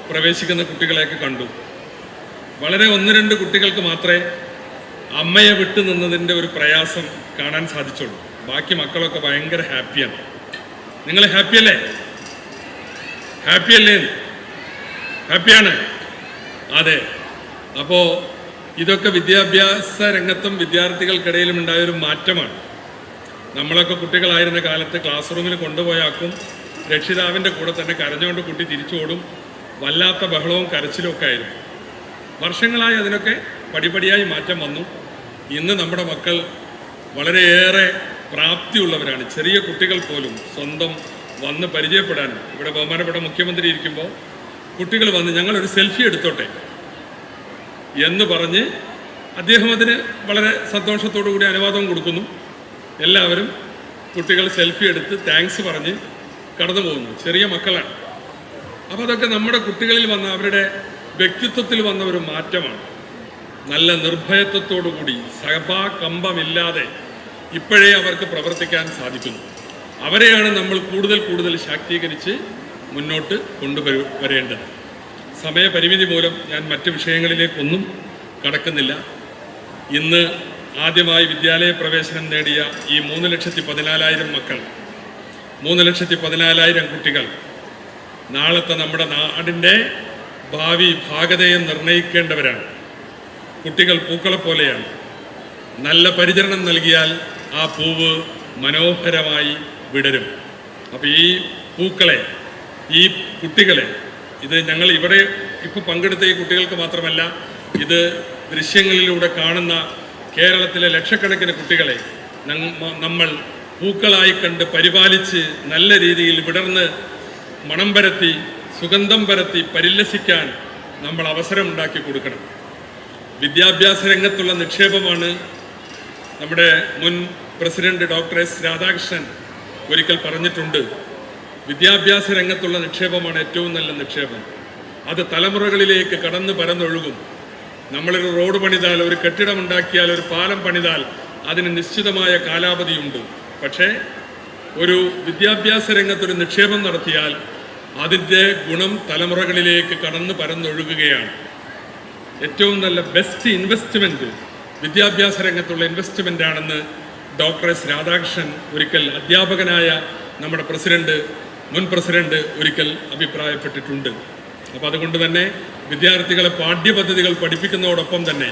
പ്രവേശിക്കുന്ന കുട്ടികളെയൊക്കെ കണ്ടു. വളരെ 1-2 കുട്ടികൾക്ക് മാത്രമേ അമ്മയെ വിട്ടു നിന്നതിൻ്റെ ഒരു പ്രയാസം കാണാൻ സാധിച്ചുള്ളൂ. ബാക്കി മക്കളൊക്കെ ഭയങ്കര ഹാപ്പിയാണ്. നിങ്ങൾ ഹാപ്പിയല്ലേ? ഹാപ്പിയല്ലേ? ഹാപ്പിയാണ്. അതെ. അപ്പോൾ ഇതൊക്കെ വിദ്യാഭ്യാസ രംഗത്തും വിദ്യാർത്ഥികൾക്കിടയിലും ഉണ്ടായൊരു മാറ്റമാണ്. നമ്മളൊക്കെ കുട്ടികളായിരുന്ന കാലത്ത് ക്ലാസ് റൂമിൽ കൊണ്ടുപോയാക്കും, രക്ഷിതാവിൻ്റെ കൂടെ തന്നെ കരഞ്ഞുകൊണ്ട് കുട്ടി തിരിച്ചു ഓടും, വല്ലാത്ത ബഹളവും കരച്ചിലും ഒക്കെ ആയിരുന്നു. വർഷങ്ങളായി അതിനൊക്കെ പടിപടിയായി മാറ്റം വന്നു. ഇന്ന് നമ്മുടെ മക്കൾ വളരെയേറെ പ്രാപ്തിയുള്ളവരാണ്. ചെറിയ കുട്ടികൾ പോലും സ്വന്തം വന്ന് പരിചയപ്പെടാനും, ഇവിടെ ബഹുമാനപ്പെട്ട മുഖ്യമന്ത്രി ഇരിക്കുമ്പോൾ കുട്ടികൾ വന്ന് ഞങ്ങളൊരു സെൽഫി എടുത്തോട്ടെ എന്ന് പറഞ്ഞ് അദ്ദേഹം അതിന് വളരെ സന്തോഷത്തോടു കൂടി അനുവാദം കൊടുക്കുന്നു. എല്ലാവരും കുട്ടികൾ സെൽഫി എടുത്ത് താങ്ക്സ് പറഞ്ഞ് കടന്നു പോകുന്നു. ചെറിയ മക്കളാണ്. അപ്പോൾ അതൊക്കെ നമ്മുടെ കുട്ടികളിൽ വന്ന അവരുടെ വ്യക്തിത്വത്തിൽ വന്ന ഒരു മാറ്റമാണ്. നല്ല നിർഭയത്വത്തോടു കൂടി സഭാകമ്പമില്ലാതെ ഇപ്പോഴേ അവർക്ക് പ്രവർത്തിക്കാൻ സാധിക്കുന്നു. അവരെയാണ് നമ്മൾ കൂടുതൽ കൂടുതൽ ശാക്തീകരിച്ച് മുന്നോട്ട് കൊണ്ടുവരേണ്ടത്. സമയപരിമിതി മൂലം ഞാൻ മറ്റ് വിഷയങ്ങളിലേക്കൊന്നും കടക്കുന്നില്ല. ഇന്ന് ആദ്യമായി വിദ്യാലയ പ്രവേശനം നേടിയ ഈ 3,14,000 മക്കൾ, 3,14,000 കുട്ടികൾ നാളത്തെ നമ്മുടെ നാടിൻ്റെ ഭാവി ഭാഗതയെ നിർണ്ണയിക്കേണ്ടവരാണ്. കുട്ടികൾ പൂക്കളെ പോലെയാണ്. നല്ല പരിചരണം നൽകിയാൽ ആ പൂവ് മനോഹരമായി വിടരും. അപ്പോൾ ഈ പൂക്കളെ, ഈ കുട്ടികളെ, ഇത് ഞങ്ങൾ ഇവിടെ ഇപ്പോൾ പങ്കെടുത്ത ഈ കുട്ടികൾക്ക് മാത്രമല്ല, ഇത് ദൃശ്യങ്ങളിലൂടെ കാണുന്ന കേരളത്തിലെ ലക്ഷക്കണക്കിന് കുട്ടികളെ നമ്മൾ പൂക്കളായി കണ്ട് പരിപാലിച്ച് നല്ല രീതിയിൽ വിടർന്ന് മണം പരത്തി സുഗന്ധം പരത്തി പരിലസിക്കാൻ നമ്മൾ അവസരമുണ്ടാക്കി കൊടുക്കണം. വിദ്യാഭ്യാസ രംഗത്തുള്ള നിക്ഷേപമാണ് നമ്മുടെ മുൻ പ്രസിഡന്റ് ഡോക്ടർ എസ് രാധാകൃഷ്ണൻ ഒരിക്കൽ പറഞ്ഞിട്ടുണ്ട്. വിദ്യാഭ്യാസ രംഗത്തുള്ള നിക്ഷേപമാണ് ഏറ്റവും നല്ല നിക്ഷേപം. അത് തലമുറകളിലേക്ക് കടന്ന് പരന്നൊഴുകും. നമ്മളൊരു റോഡ് പണിതാൽ, ഒരു കെട്ടിടമുണ്ടാക്കിയാൽ, ഒരു പാലം പണിതാൽ അതിന് നിശ്ചിതമായ കാലാവധിയുണ്ട്. പക്ഷേ ഒരു വിദ്യാഭ്യാസ രംഗത്തൊരു നിക്ഷേപം നടത്തിയാൽ അതിൻ്റെ ഗുണം തലമുറകളിലേക്ക് കടന്ന് പരന്നൊഴുകുകയാണ്. ഏറ്റവും നല്ല ബെസ്റ്റ് ഇൻവെസ്റ്റ്മെൻറ്റ് വിദ്യാഭ്യാസ രംഗത്തുള്ള ഇൻവെസ്റ്റ്മെൻ്റ് ആണെന്ന് ഡോക്ടർ എസ് രാധാകൃഷ്ണൻ ഒരിക്കൽ, അധ്യാപകനായ നമ്മുടെ മുൻ പ്രസിഡന്റ് ഒരിക്കൽ അഭിപ്രായപ്പെട്ടിട്ടുണ്ട്. അപ്പോൾ അതുകൊണ്ട് തന്നെ വിദ്യാർത്ഥികളെ പാഠ്യപദ്ധതികൾ പഠിപ്പിക്കുന്നതോടൊപ്പം തന്നെ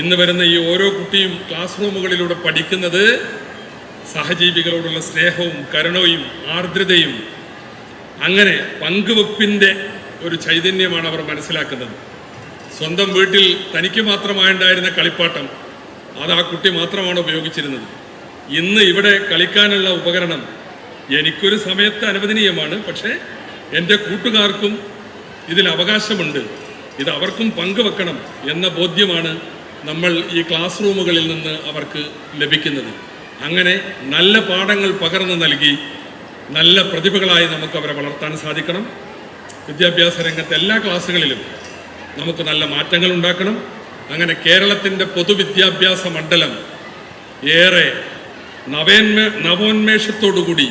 ഇന്ന് വരുന്ന ഈ ഓരോ കുട്ടിയും ക്ലാസ് റൂമുകളിലൂടെ പഠിക്കുന്നത് സഹജീവികളോടുള്ള സ്നേഹവും കരുണയും ആർദ്രതയും, അങ്ങനെ പങ്കുവെപ്പിൻ്റെ ഒരു ചൈതന്യമാണ് അവർ മനസ്സിലാക്കുന്നത്. സ്വന്തം വീട്ടിൽ തനിക്ക് മാത്രമായുണ്ടായിരുന്ന കളിപ്പാട്ടം അത് ആ കുട്ടി മാത്രമാണ് ഉപയോഗിച്ചിരുന്നത്. ഇന്ന് ഇവിടെ കളിക്കാനുള്ള ഉപകരണം എനിക്കൊരു സമയത്ത് അനുവദനീയമാണ്, പക്ഷേ എൻ്റെ കൂട്ടുകാർക്കും ഇതിൽ അവകാശമുണ്ട്, ഇത് അവർക്കും പങ്കുവെക്കണം എന്ന ബോധ്യമാണ് നമ്മൾ ഈ ക്ലാസ് റൂമുകളിൽ നിന്ന് അവർക്ക് ലഭിക്കുന്നത്. അങ്ങനെ നല്ല പാഠങ്ങൾ പകർന്നു നൽകി നല്ല പ്രതിഭകളായി നമുക്ക് അവരെ വളർത്താൻ സാധിക്കണം. വിദ്യാഭ്യാസ രംഗത്തെ എല്ലാ ക്ലാസ്സുകളിലും നമുക്ക് നല്ല മാറ്റങ്ങൾ ഉണ്ടാക്കണം. അങ്ങനെ കേരളത്തിൻ്റെ പൊതുവിദ്യാഭ്യാസ മണ്ഡലം ഏറെ നവോന്മേഷത്തോടുകൂടി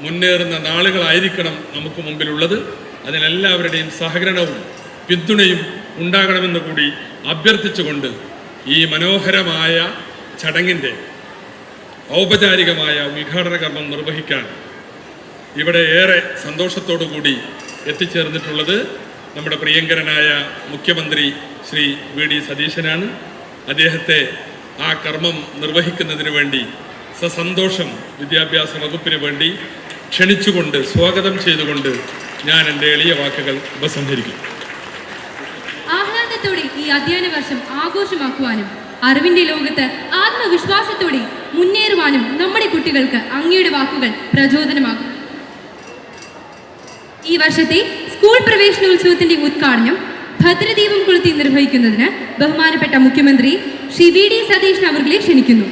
മുന്നേറുന്ന നാളുകളായിരിക്കണം നമുക്ക് മുമ്പിലുള്ളത്. അതിനെല്ലാവരുടെയും സഹകരണവും പിന്തുണയും ഉണ്ടാകണമെന്ന് കൂടി അഭ്യർത്ഥിച്ചുകൊണ്ട് ഈ മനോഹരമായ ചടങ്ങിൻ്റെ ഔപചാരികമായ ഉദ്ഘാടന കർമ്മം നിർവഹിക്കാൻ ഇവിടെ ഏറെ സന്തോഷത്തോടു കൂടി എത്തിച്ചേർന്നിട്ടുള്ളത് നമ്മുടെ പ്രിയങ്കരനായ മുഖ്യമന്ത്രി ശ്രീ വി ഡി സതീശനാണ്. അദ്ദേഹത്തെ ആ കർമ്മം നിർവഹിക്കുന്നതിന് വേണ്ടി സസന്തോഷം വിദ്യാഭ്യാസ വകുപ്പിന് വേണ്ടി ക്ഷണിച്ചുകൊണ്ട് സ്വാഗതം ചെയ്തുകൊണ്ട് ഞാൻ എൻ്റെ എളിയ വാക്കുകൾ ഉപസംഹരിക്കും. ആഹ്ലാദത്തോടെ ഈ അധ്യയന വർഷം ആഘോഷമാക്കുവാനും അറിവിന്റെ ലോകത്ത് ആത്മവിശ്വാസത്തോടെ മുന്നേറുവാനും നമ്മുടെ കുട്ടികൾക്ക് അങ്ങയുടെ വാക്കുകൾ പ്രചോദനമാകും. ഈ വർഷത്തെ സ്കൂൾ പ്രവേശനോത്സവത്തിന്റെ ഉദ്ഘാടനം ഭദ്രദീപം കൊളുത്തി നിർവഹിക്കുന്നതിന് ബഹുമാനപ്പെട്ട മുഖ്യമന്ത്രി ശ്രീ വി ഡി സതീശൻ അവരെ ക്ഷണിക്കുന്നു.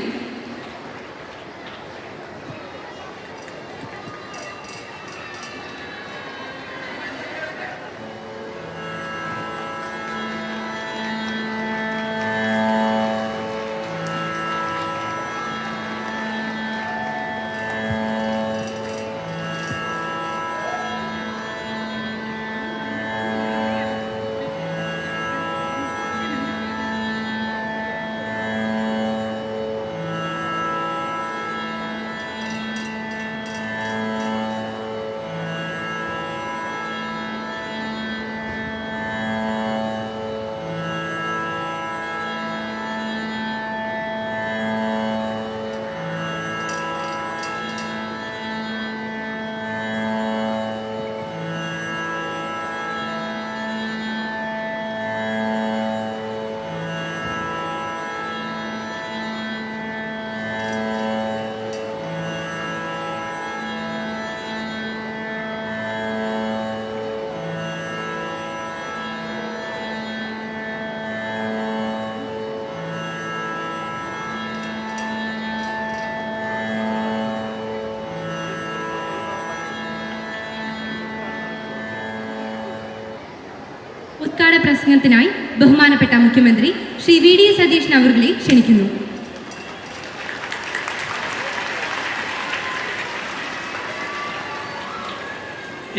ഉദ്ഘാടന പ്രസംഗത്തിനായി ബഹുമാനപ്പെട്ട മുഖ്യമന്ത്രി ശ്രീ VD സതീശൻ അവരെ ക്ഷണിക്കുന്നു.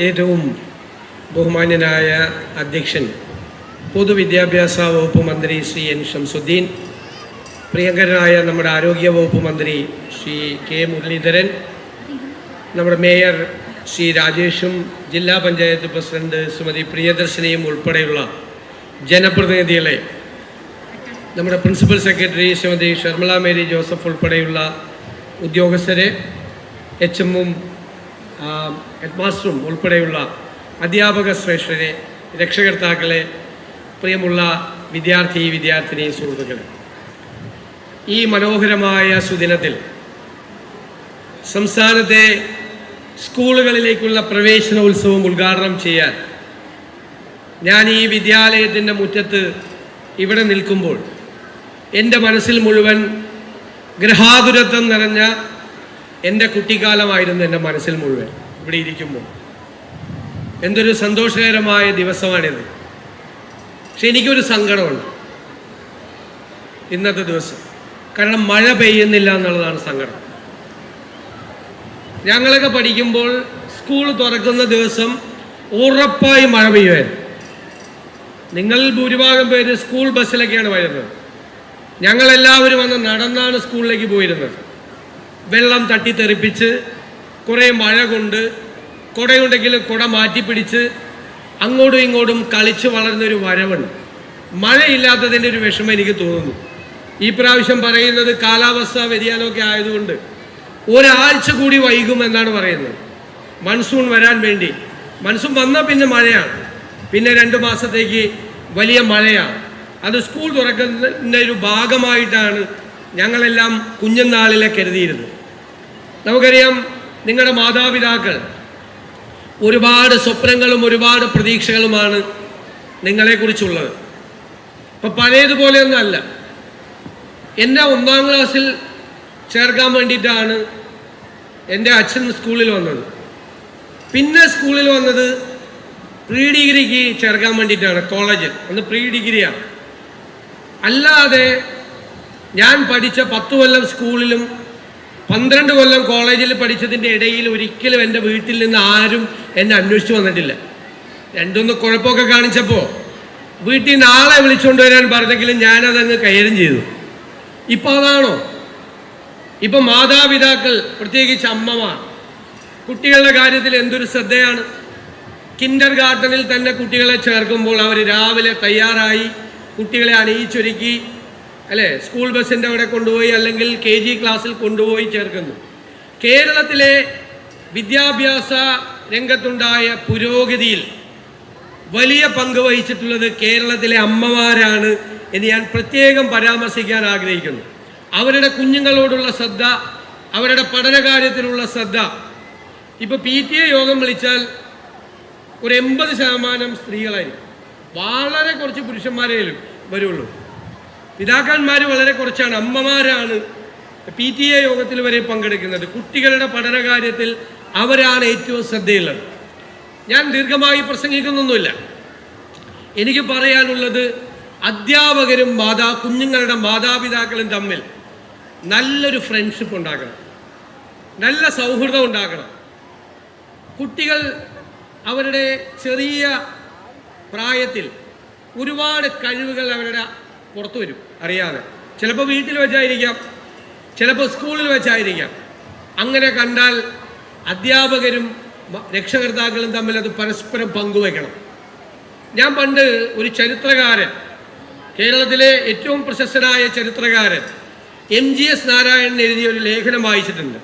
ഏറ്റവും ബഹുമാന്യനായ അധ്യക്ഷൻ പൊതുവിദ്യാഭ്യാസ വകുപ്പ് മന്ത്രി ശ്രീ N. ഷംസുദ്ദീൻ, പ്രിയങ്കരനായ നമ്മുടെ ആരോഗ്യ വകുപ്പ് മന്ത്രി ശ്രീ K. മുരളീധരൻ, നമ്മുടെ മേയർ ശ്രീ രാജേഷും ജില്ലാ പഞ്ചായത്ത് പ്രസിഡന്റ് ശ്രീമതി പ്രിയദർശിനിയും ഉൾപ്പെടെയുള്ള ജനപ്രതിനിധികളെ, നമ്മുടെ principal secretary Shrimati Sharmila Mary Joseph ഉൾപ്പെടെയുള്ള ഉദ്യോഗസ്ഥരെ, HM-ഉം ഹെഡ്മാസ്റ്ററും ഉൾപ്പെടെയുള്ള അധ്യാപക ശ്രേഷ്ഠരെ, രക്ഷകർത്താക്കളെ, പ്രിയമുള്ള വിദ്യാർത്ഥിനി സുഹൃത്തുക്കളെ, ഈ മനോഹരമായ സുദിനത്തിൽ സംസ്ഥാനത്തെ സ്കൂളുകളിലേക്കുള്ള പ്രവേശനോത്സവം ഉദ്ഘാടനം ചെയ്യാൻ ഞാൻ ഈ വിദ്യാലയത്തിൻ്റെ മുറ്റത്ത് ഇവിടെ നിൽക്കുമ്പോൾ എൻ്റെ മനസ്സിൽ മുഴുവൻ ഗൃഹാതുരത്വം നിറഞ്ഞ എൻ്റെ കുട്ടിക്കാലമായിരുന്നു. എൻ്റെ മനസ്സിൽ മുഴുവൻ ഇവിടെ ഇരിക്കുമ്പോൾ എന്തൊരു സന്തോഷകരമായ ദിവസമാണിത്. പക്ഷെ എനിക്കൊരു സങ്കടമുണ്ട് ഇന്നത്തെ ദിവസം. കാരണം മഴ പെയ്യുന്നില്ല എന്നുള്ളതാണ് സങ്കടം. ഞങ്ങളൊക്കെ പഠിക്കുമ്പോൾ സ്കൂൾ തുറക്കുന്ന ദിവസം ഉറപ്പായി മഴ പെയ്യുമായിരുന്നു. നിങ്ങൾ ഭൂരിഭാഗം പേര് സ്കൂൾ ബസ്സിലൊക്കെയാണ് വരുന്നത്. ഞങ്ങളെല്ലാവരും അന്ന് നടന്നാണ് സ്കൂളിലേക്ക് പോയിരുന്നത്. വെള്ളം തട്ടിത്തെറിപ്പിച്ച്, കുറേ മഴ കൊണ്ട്, കുടയുണ്ടെങ്കിലും കുട മാറ്റിപ്പിടിച്ച് അങ്ങോട്ടും ഇങ്ങോട്ടും കളിച്ച് വളർന്നൊരു വരവുണ്ട്. മഴയില്ലാത്തതിൻ്റെ ഒരു വിഷമം എനിക്ക് തോന്നുന്നു. ഈ പ്രാവശ്യം പറയുന്നത് കാലാവസ്ഥാ വ്യതിയാനമൊക്കെ ആയതുകൊണ്ട് ഒരാഴ്ച കൂടി വൈകുമെന്നാണ് പറയുന്നത് മൺസൂൺ വരാൻ വേണ്ടി. മൺസൂൺ വന്നാൽ പിന്നെ മഴയാണ്, പിന്നെ 2 മാസത്തേക്ക് വലിയ മഴയാണ്. അത് സ്കൂൾ തുറക്കുന്നതിൻ്റെ ഒരു ഭാഗമായിട്ടാണ് ഞങ്ങളെല്ലാം കുഞ്ഞുനാളിലെ കരുതിയിരുന്നത്. നമുക്കറിയാം, നിങ്ങളുടെ മാതാപിതാക്കൾ ഒരുപാട് സ്വപ്നങ്ങളും ഒരുപാട് പ്രതീക്ഷകളുമാണ് നിങ്ങളെക്കുറിച്ചുള്ളത്. ഇപ്പം പഴയതുപോലെയൊന്നും അല്ല. എന്നെ 1-ാം ക്ലാസ്സിൽ ചേർക്കാൻ വേണ്ടിയിട്ടാണ് എൻ്റെ അച്ഛൻ സ്കൂളിൽ വന്നത്. പിന്നെ സ്കൂളിൽ വന്നത് പ്രീ ഡിഗ്രിക്ക് ചേർക്കാൻ വേണ്ടിയിട്ടാണ്, കോളേജിൽ. അന്ന് പ്രീ ഡിഗ്രിയാണ്. അല്ലാതെ ഞാൻ പഠിച്ച 10 കൊല്ലം സ്കൂളിലും 12 കൊല്ലം കോളേജിൽ പഠിച്ചതിൻ്റെ ഇടയിൽ ഒരിക്കലും എൻ്റെ വീട്ടിൽ നിന്ന് ആരും എന്നെ അന്വേഷിച്ച് വന്നിട്ടില്ല. 2-3 കുഴപ്പമൊക്കെ കാണിച്ചപ്പോൾ വീട്ടിൽ നിന്ന് ആളെ വിളിച്ചുകൊണ്ട് വരാൻ പറഞ്ഞെങ്കിലും ഞാനതങ്ങ് കൈകാര്യം ചെയ്തു. ഇപ്പം അതാണോ? ഇപ്പം മാതാപിതാക്കൾ, പ്രത്യേകിച്ച് അമ്മമാർ, കുട്ടികളുടെ കാര്യത്തിൽ എന്തൊരു ശ്രദ്ധയാണ്. കിൻഡർ ഗാർഡനിൽ തന്നെ കുട്ടികളെ ചേർക്കുമ്പോൾ അവർ രാവിലെ തയ്യാറായി കുട്ടികളെ അണിയിച്ചൊരുക്കി, അല്ലേ, സ്കൂൾ ബസ്സിൻ്റെ അവിടെ കൊണ്ടുപോയി അല്ലെങ്കിൽ KG ക്ലാസ്സിൽ കൊണ്ടുപോയി ചേർക്കുന്നു. കേരളത്തിലെ വിദ്യാഭ്യാസ രംഗത്തുണ്ടായ പുരോഗതിയിൽ വലിയ പങ്ക് വഹിച്ചിട്ടുള്ളത് കേരളത്തിലെ അമ്മമാരാണ് എന്ന് ഞാൻ പ്രത്യേകം പരാമർശിക്കാൻ ആഗ്രഹിക്കുന്നു. അവരുടെ കുഞ്ഞുങ്ങളോടുള്ള ശ്രദ്ധ, അവരുടെ പഠനകാര്യത്തിലുള്ള ശ്രദ്ധ. ഇപ്പോൾ PTA യോഗം വിളിച്ചാൽ ഒരു 80% സ്ത്രീകളായിരിക്കും. വളരെ കുറച്ച് പുരുഷന്മാരേ വരുള്ളൂ. പിതാക്കന്മാർ വളരെ കുറച്ചാണ്. അമ്മമാരാണ് PTA യോഗത്തിൽ വരെ പങ്കെടുക്കുന്നത്. കുട്ടികളുടെ പഠനകാര്യത്തിൽ അവരാണ് ഏറ്റവും ശ്രദ്ധയുള്ളത്. ഞാൻ ദീർഘമായി പ്രസംഗിക്കുന്നൊന്നുമില്ല. എനിക്ക് പറയാനുള്ളത്, അധ്യാപകരും കുഞ്ഞുങ്ങളുടെ മാതാപിതാക്കളും തമ്മിൽ നല്ലൊരു ഫ്രണ്ട്ഷിപ്പ് ഉണ്ടാക്കണം, നല്ല സൗഹൃദം ഉണ്ടാക്കണം. കുട്ടികൾ അവരുടെ ചെറിയ പ്രായത്തിൽ ഒരുപാട് കഴിവുകൾ അവരുടെ പുറത്തു വരും അറിയാതെ. ചിലപ്പോൾ വീട്ടിൽ വെച്ചായിരിക്കാം, ചിലപ്പോൾ സ്കൂളിൽ വെച്ചായിരിക്കാം. അങ്ങനെ കണ്ടാൽ അധ്യാപകരും രക്ഷകർത്താക്കളും തമ്മിൽ അത് പരസ്പരം പങ്കുവയ്ക്കണം. ഞാൻ പണ്ട് ഒരു ചരിത്രകാരൻ, കേരളത്തിലെ ഏറ്റവും പ്രശസ്തനായ ചരിത്രകാരൻ MGS നാരായണൻ എഴുതിയ ഒരു ലേഖനം വായിച്ചിട്ടുണ്ട്.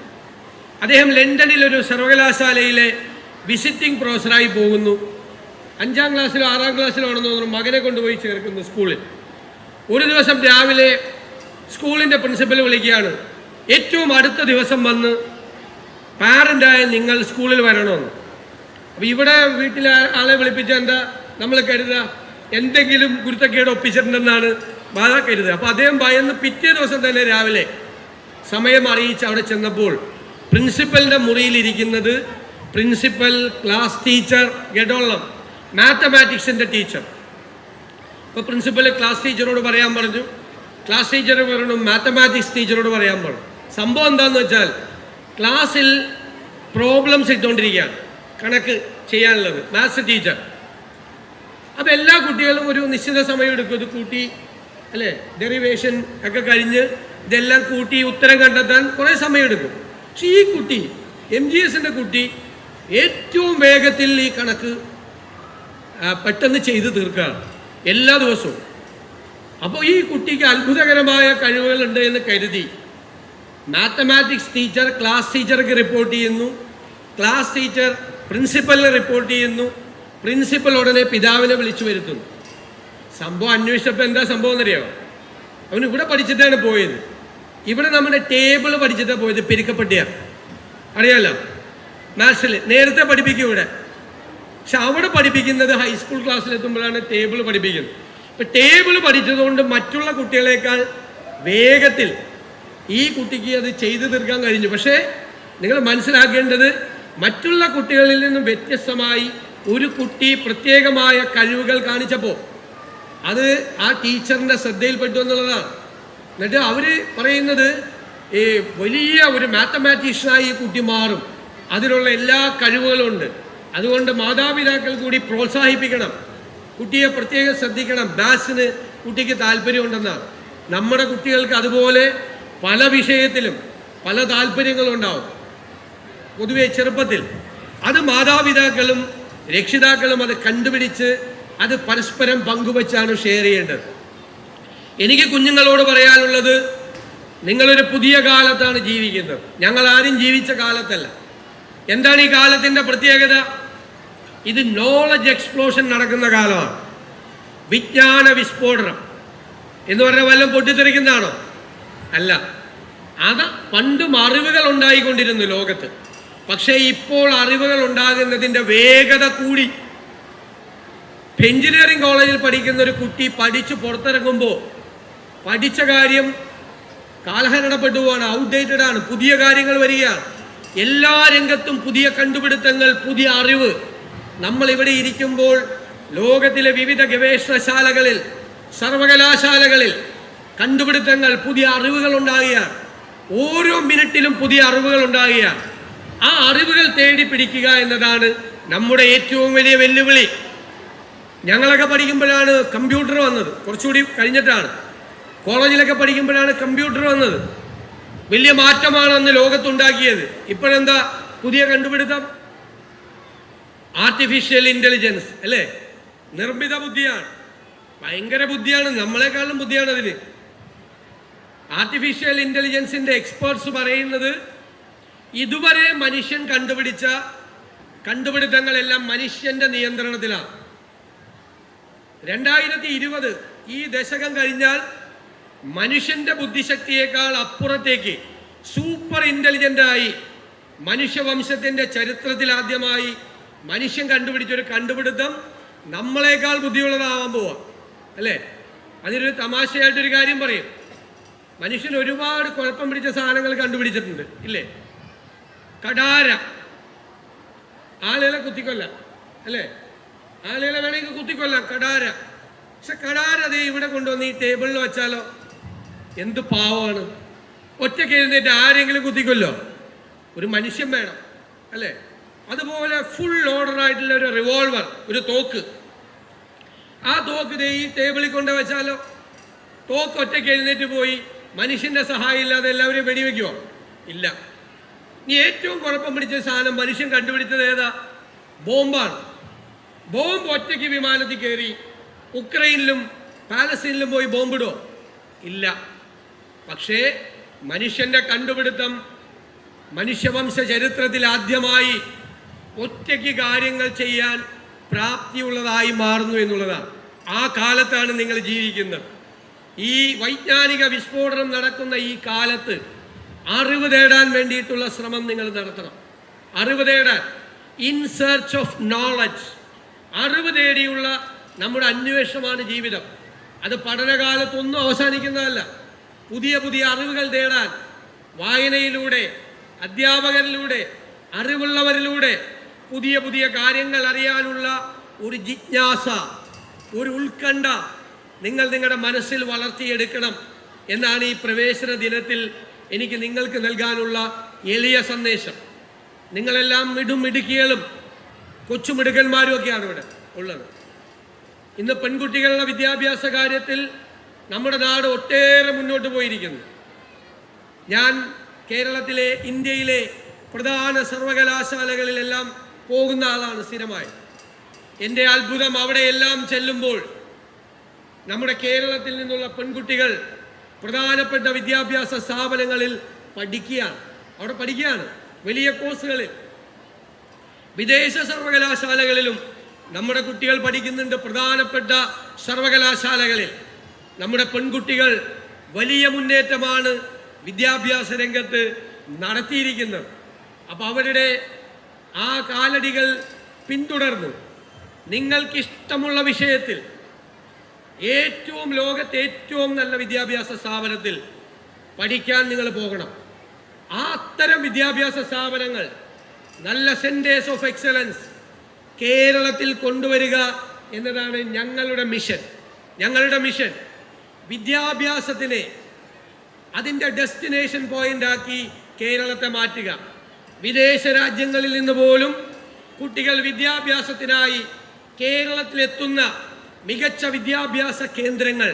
അദ്ദേഹം ലണ്ടനിൽ ഒരു സർവകലാശാലയിലെ വിസിറ്റിംഗ് പ്രൊഫസറായി പോകുന്നു. 5-ാം ക്ലാസ്സിലോ 6-ാം ക്ലാസ്സിലോ ആണെന്ന് തോന്നുന്നു മകനെ കൊണ്ടുപോയി ചേർക്കുന്നു സ്കൂളിൽ. ഒരു ദിവസം രാവിലെ സ്കൂളിൻ്റെ പ്രിൻസിപ്പൽ വിളിക്കുകയാണ്, ഏറ്റവും അടുത്ത ദിവസം വന്ന് പാരൻ്റായ നിങ്ങൾ സ്കൂളിൽ വരണമെന്ന്. അപ്പോൾ ഇവിടെ വീട്ടിലെ ആളെ വിളിപ്പിച്ച എന്താ നമ്മൾ കരുതുക, എന്തെങ്കിലും കുരുത്തക്കേട് ഒപ്പിച്ചിട്ടുണ്ടെന്നാണ് ബാധ കരുതുക. അപ്പോൾ അദ്ദേഹം ഭയന്ന് പിറ്റേ ദിവസം തന്നെ രാവിലെ സമയം അറിയിച്ച് അവിടെ ചെന്നപ്പോൾ പ്രിൻസിപ്പലിൻ്റെ മുറിയിലിരിക്കുന്നത് പ്രിൻസിപ്പൽ, ക്ലാസ് ടീച്ചർ, ഗഡോളം, മാത്തമാറ്റിക്സിൻ്റെ ടീച്ചർ, ഇപ്പോൾ പ്രിൻസിപ്പൽ ക്ലാസ് ടീച്ചറോട് പറയാൻ പറഞ്ഞു, ക്ലാസ് ടീച്ചർ പറഞ്ഞു മാത്തമാറ്റിക്സ് ടീച്ചറോട് പറയാൻ പറഞ്ഞു. സംഭവം എന്താണെന്ന് വെച്ചാൽ ക്ലാസ്സിൽ പ്രോബ്ലംസ് ഇട്ടുകൊണ്ടിരിക്കുകയാണ്, കണക്ക് ചെയ്യാനുള്ളത്, മാത്സ് ടീച്ചർ. അപ്പോൾ എല്ലാ കുട്ടികളും ഒരു നിശ്ചിത സമയം എടുക്കും ഇത് കൂട്ടി, അല്ലേ, ഡെറിവേഷൻ ഒക്കെ കഴിഞ്ഞ് ഇതെല്ലാം കൂട്ടി ഉത്തരം കണ്ടെത്താൻ കുറേ സമയം എടുക്കും. പക്ഷെ ഈ കുട്ടി, MGSൻ്റെ കുട്ടി, ഏറ്റവും വേഗത്തിൽ ഈ കണക്ക് പെട്ടെന്ന് ചെയ്ത് തീർക്കുകയാണ് എല്ലാ ദിവസവും. അപ്പോൾ ഈ കുട്ടിക്ക് അത്ഭുതകരമായ കഴിവുകളുണ്ട് എന്ന് കരുതി മാത്തമാറ്റിക്സ് ടീച്ചർ ക്ലാസ് ടീച്ചർക്ക് റിപ്പോർട്ട് ചെയ്യുന്നു, ക്ലാസ് ടീച്ചർ പ്രിൻസിപ്പലിനെ റിപ്പോർട്ട് ചെയ്യുന്നു, പ്രിൻസിപ്പൽ ഉടനെ പിതാവിനെ വിളിച്ചു വരുത്തുന്നു. സംഭവം അന്വേഷിച്ചപ്പോൾ എന്താ സംഭവം എന്നറിയാമോ? അവൻ ഇവിടെ പഠിച്ചിട്ടാണ് പോയത്, ഇവിടെ നമ്മുടെ ടേബിൾ പഠിച്ചിട്ടാണ് പോയത്, പെരുക്കപ്പെട്ടിയാണ്, അറിയാമല്ലോ, മാത്സിൽ നേരത്തെ പഠിപ്പിക്കും ഇവിടെ. പക്ഷെ അവിടെ പഠിപ്പിക്കുന്നത് ഹൈസ്കൂൾ ക്ലാസ്സിലെത്തുമ്പോഴാണ് ടേബിൾ പഠിപ്പിക്കുന്നത്. ഇപ്പം ടേബിൾ പഠിച്ചതുകൊണ്ട് മറ്റുള്ള കുട്ടികളെക്കാൾ വേഗത്തിൽ ഈ കുട്ടിക്ക് അത് ചെയ്തു തീർക്കാൻ കഴിഞ്ഞു. പക്ഷേ നിങ്ങൾ മനസ്സിലാക്കേണ്ടത്, മറ്റുള്ള കുട്ടികളിൽ നിന്നും വ്യത്യസ്തമായി ഒരു കുട്ടി പ്രത്യേകമായ കഴിവുകൾ കാണിച്ചപ്പോൾ അത് ആ ടീച്ചറിൻ്റെ ശ്രദ്ധയിൽപ്പെട്ടു എന്നുള്ളതാണ്. എന്നിട്ട് അവർ പറയുന്നത് ഈ വലിയ ഒരു മാത്തമാറ്റീഷ്യനായി ഈ കുട്ടി മാറും, അതിനുള്ള എല്ലാ കഴിവുകളും ഉണ്ട്, അതുകൊണ്ട് മാതാപിതാക്കൾ കൂടി പ്രോത്സാഹിപ്പിക്കണം, കുട്ടിയെ പ്രത്യേകം ശ്രദ്ധിക്കണം, മാത്സിന് കുട്ടിക്ക് താല്പര്യമുണ്ടെന്നാണ്. നമ്മുടെ കുട്ടികൾക്ക് അതുപോലെ പല വിഷയത്തിലും പല താല്പര്യങ്ങളുണ്ടാവും പൊതുവെ ചെറുപ്പത്തിൽ. അത് മാതാപിതാക്കളും രക്ഷിതാക്കളും അത് കണ്ടുപിടിച്ച് അത് പരസ്പരം പങ്കുവച്ചാണ് ഷെയർ ചെയ്യേണ്ടത്. എനിക്ക് കുഞ്ഞുങ്ങളോട് പറയാനുള്ളത്, നിങ്ങളൊരു പുതിയ കാലത്താണ് ജീവിക്കുന്നത്, ഞങ്ങൾ ആരും ജീവിച്ച കാലത്തല്ല. എന്താണ് ഈ കാലത്തിൻ്റെ പ്രത്യേകത? ഇത് നോളജ് എക്സ്പ്ലോഷൻ നടക്കുന്ന കാലമാണ്, വിജ്ഞാന വിസ്ഫോടനം എന്ന് പറഞ്ഞാൽ വല്ലതും പൊട്ടിത്തെറിക്കുന്നതാണോ? അല്ല. അത് പണ്ടും അറിവുകൾ ഉണ്ടായിക്കൊണ്ടിരുന്നു ലോകത്ത്, പക്ഷേ ഇപ്പോൾ അറിവുകൾ ഉണ്ടാകുന്നതിൻ്റെ വേഗത കൂടി. എഞ്ചിനീയറിംഗ് കോളേജിൽ പഠിക്കുന്ന ഒരു കുട്ടി പഠിച്ച് പുറത്തിറങ്ങുമ്പോൾ പഠിച്ച കാര്യം കാലഹരണപ്പെട്ടു പോവാണ്, ഔട്ട്ഡേറ്റഡ് ആണ്, പുതിയ കാര്യങ്ങൾ വരികയാണ്. എല്ലാ രംഗത്തും പുതിയ കണ്ടുപിടുത്തങ്ങൾ, പുതിയ അറിവ്. നമ്മൾ ഇവിടെ ഇരിക്കുമ്പോൾ ലോകത്തിലെ വിവിധ ഗവേഷണശാലകളിൽ, സർവകലാശാലകളിൽ കണ്ടുപിടുത്തങ്ങൾ, പുതിയ അറിവുകൾ ഉണ്ടാകുകയാണ്. ഓരോ മിനിറ്റിലും പുതിയ അറിവുകൾ ഉണ്ടാകുകയാണ്. ആ അറിവുകൾ തേടി പിടിക്കുക എന്നതാണ് നമ്മുടെ ഏറ്റവും വലിയ വെല്ലുവിളി. ഞങ്ങളൊക്കെ പഠിക്കുമ്പോഴാണ് കമ്പ്യൂട്ടർ വന്നത്, കുറച്ചുകൂടി കഴിഞ്ഞിട്ടാണ്. കോളേജിലൊക്കെ പഠിക്കുമ്പോഴാണ് കമ്പ്യൂട്ടർ വന്നത്. വലിയ മാറ്റമാണ് അന്ന് ലോകത്തുണ്ടാക്കിയത്. ഇപ്പോഴെന്താ പുതിയ കണ്ടുപിടുത്തം? ആർട്ടിഫിഷ്യൽ ഇൻ്റലിജൻസ്, അല്ലേ? നിർമ്മിത ബുദ്ധിയാണ്, ഭയങ്കര ബുദ്ധിയാണ്, നമ്മളെക്കാളും ബുദ്ധിയാണ് അതിന്. ആർട്ടിഫിഷ്യൽ ഇൻ്റലിജൻസിൻ്റെ എക്സ്പേർട്സ് പറയുന്നത്, ഇതുവരെ മനുഷ്യൻ കണ്ടുപിടിച്ച കണ്ടുപിടുത്തങ്ങളെല്ലാം മനുഷ്യൻ്റെ നിയന്ത്രണത്തിലാണ്. 2020 ഈ ദശകം കഴിഞ്ഞാൽ മനുഷ്യൻ്റെ ബുദ്ധിശക്തിയേക്കാൾ അപ്പുറത്തേക്ക് സൂപ്പർ ഇൻ്റലിജൻ്റായി മനുഷ്യവംശത്തിൻ്റെ ചരിത്രത്തിൽ ആദ്യമായി മനുഷ്യൻ കണ്ടുപിടിച്ചൊരു കണ്ടുപിടുത്തം നമ്മളെക്കാൾ ബുദ്ധിയുള്ളതാവാൻ പോവാ, അല്ലേ? അതിനൊരു തമാശയായിട്ടൊരു കാര്യം പറയും. മനുഷ്യൻ ഒരുപാട് കുഴപ്പം പിടിച്ച സാധനങ്ങൾ കണ്ടുപിടിച്ചിട്ടുണ്ട്, ഇല്ലേ? കടാര, ആളുകളെ കുത്തിക്കൊല്ലാം, അല്ലേ? ആളുകളെ വേണമെങ്കിൽ കുത്തിക്കൊല്ലാം, കടാര. പക്ഷെ കടാര അതേ ഇവിടെ കൊണ്ടുവന്ന് ഈ ടേബിളിൽ വെച്ചാലോ എന്ത് പാവമാണ്. ഒറ്റയ്ക്ക് എഴുന്നേറ്റ് ആരെങ്കിലും കുത്തിക്കൊല്ലോ? ഒരു മനുഷ്യൻ വേണം, അല്ലേ? അതുപോലെ ഫുൾ ഓർഡറായിട്ടുള്ള ഒരു റിവോൾവർ, ഒരു തോക്ക്. ആ തോക്ക് ദേ ഈ ടേബിളിൽ കൊണ്ട് വെച്ചാലോ? തോക്ക് ഒറ്റയ്ക്ക് എഴുന്നേറ്റ് പോയി മനുഷ്യൻ്റെ സഹായം ഇല്ലാതെ എല്ലാവരെയും വെടിവെക്കുമോ? ഇല്ല. ഇനി ഏറ്റവും കുഴപ്പം പിടിച്ച സാധനം മനുഷ്യൻ കണ്ടുപിടിച്ചത് ഏതാ? ബോംബാണ്. ബോംബ് ഒറ്റയ്ക്ക് വിമാനത്തിൽ കയറി ഉക്രൈനിലും പാലസ്തീനിലും പോയി ബോംബിടോ? ഇല്ല. പക്ഷേ മനുഷ്യൻ്റെ കണ്ടുപിടുത്തം മനുഷ്യവംശ ചരിത്രത്തിൽ ആദ്യമായി ഒറ്റയ്ക്ക് കാര്യങ്ങൾ ചെയ്യാൻ പ്രാപ്തിയുള്ളതായി മാറുന്നു എന്നുള്ളതാണ്. ആ കാലത്താണ് നിങ്ങൾ ജീവിക്കുന്നത്. ഈ വൈജ്ഞാനിക വിസ്ഫോടനം നടക്കുന്ന ഈ കാലത്ത് അറിവ് തേടാൻ വേണ്ടിയിട്ടുള്ള ശ്രമം നിങ്ങൾ നടത്തണം. അറിവ് തേടാൻ, ഇൻ സെർച്ച് ഓഫ് നോളജ്, അറിവ് തേടിയുള്ള നമ്മുടെ അന്വേഷണമാണ് ജീവിതം. അത് പഠനകാലത്തൊന്നും അവസാനിക്കുന്നതല്ല. പുതിയ പുതിയ അറിവുകൾ തേടാൻ വായനയിലൂടെ, അധ്യാപകരിലൂടെ, അറിവുള്ളവരിലൂടെ പുതിയ പുതിയ കാര്യങ്ങൾ അറിയാനുള്ള ഒരു ജിജ്ഞാസ, ഒരു ഉത്കണ്ഠ നിങ്ങൾ നിങ്ങളുടെ മനസ്സിൽ വളർത്തിയെടുക്കണം എന്നാണ് ഈ പ്രവേശന ദിനത്തിൽ എനിക്ക് നിങ്ങൾക്ക് നൽകാനുള്ള എളിയ സന്ദേശം. നിങ്ങളെല്ലാം മിടുക്കികളും കൊച്ചുമിടുക്കന്മാരും ഒക്കെയാണ് ഇവിടെ ഉള്ളത്. ഇന്ന് പെൺകുട്ടികളുടെ വിദ്യാഭ്യാസ കാര്യത്തിൽ നമ്മുടെ നാട് ഒട്ടേറെ മുന്നോട്ട് പോയിരിക്കുന്നു. ഞാൻ കേരളത്തിലെ ഇന്ത്യയിലെ പ്രധാന സർവകലാശാലകളിലെല്ലാം പോകുന്ന ആളാണ് സ്ഥിരമായി. എൻ്റെ അത്ഭുതം അവിടെയെല്ലാം ചെല്ലുമ്പോൾ നമ്മുടെ കേരളത്തിൽ നിന്നുള്ള പെൺകുട്ടികൾ പ്രധാനപ്പെട്ട വിദ്യാഭ്യാസ സ്ഥാപനങ്ങളിൽ പഠിക്കുകയാണ് വലിയ കോഴ്സുകളിൽ. വിദേശ സർവകലാശാലകളിലും നമ്മുടെ കുട്ടികൾ പഠിക്കുന്നുണ്ട്. പ്രധാനപ്പെട്ട സർവകലാശാലകളിൽ നമ്മുടെ പെൺകുട്ടികൾ വലിയ മുന്നേറ്റമാണ് വിദ്യാഭ്യാസ രംഗത്ത് നടത്തിയിരിക്കുന്നത്. അപ്പോൾ അവരുടെ ആ കാലടികൾ പിന്തുടർന്നു നിങ്ങൾക്കിഷ്ടമുള്ള വിഷയത്തിൽ ലോകത്തെ ഏറ്റവും നല്ല വിദ്യാഭ്യാസ സ്ഥാപനത്തിൽ പഠിക്കാൻ നിങ്ങൾ പോകണം. ആ അത്തരം വിദ്യാഭ്യാസ സ്ഥാപനങ്ങൾ, നല്ല സെന്റേഴ്സ് ഓഫ് എക്സലൻസ് കേരളത്തിൽ കൊണ്ടുവരിക എന്നതാണ് ഞങ്ങളുടെ മിഷൻ. വിദ്യാഭ്യാസത്തിനെ അതിൻ്റെ ഡെസ്റ്റിനേഷൻ പോയിന്റ് ആക്കി കേരളത്തെ മാറ്റുക. വിദേശ രാജ്യങ്ങളിൽ നിന്ന് പോലും കുട്ടികൾ വിദ്യാഭ്യാസത്തിനായി കേരളത്തിലെത്തുന്ന മികച്ച വിദ്യാഭ്യാസ കേന്ദ്രങ്ങൾ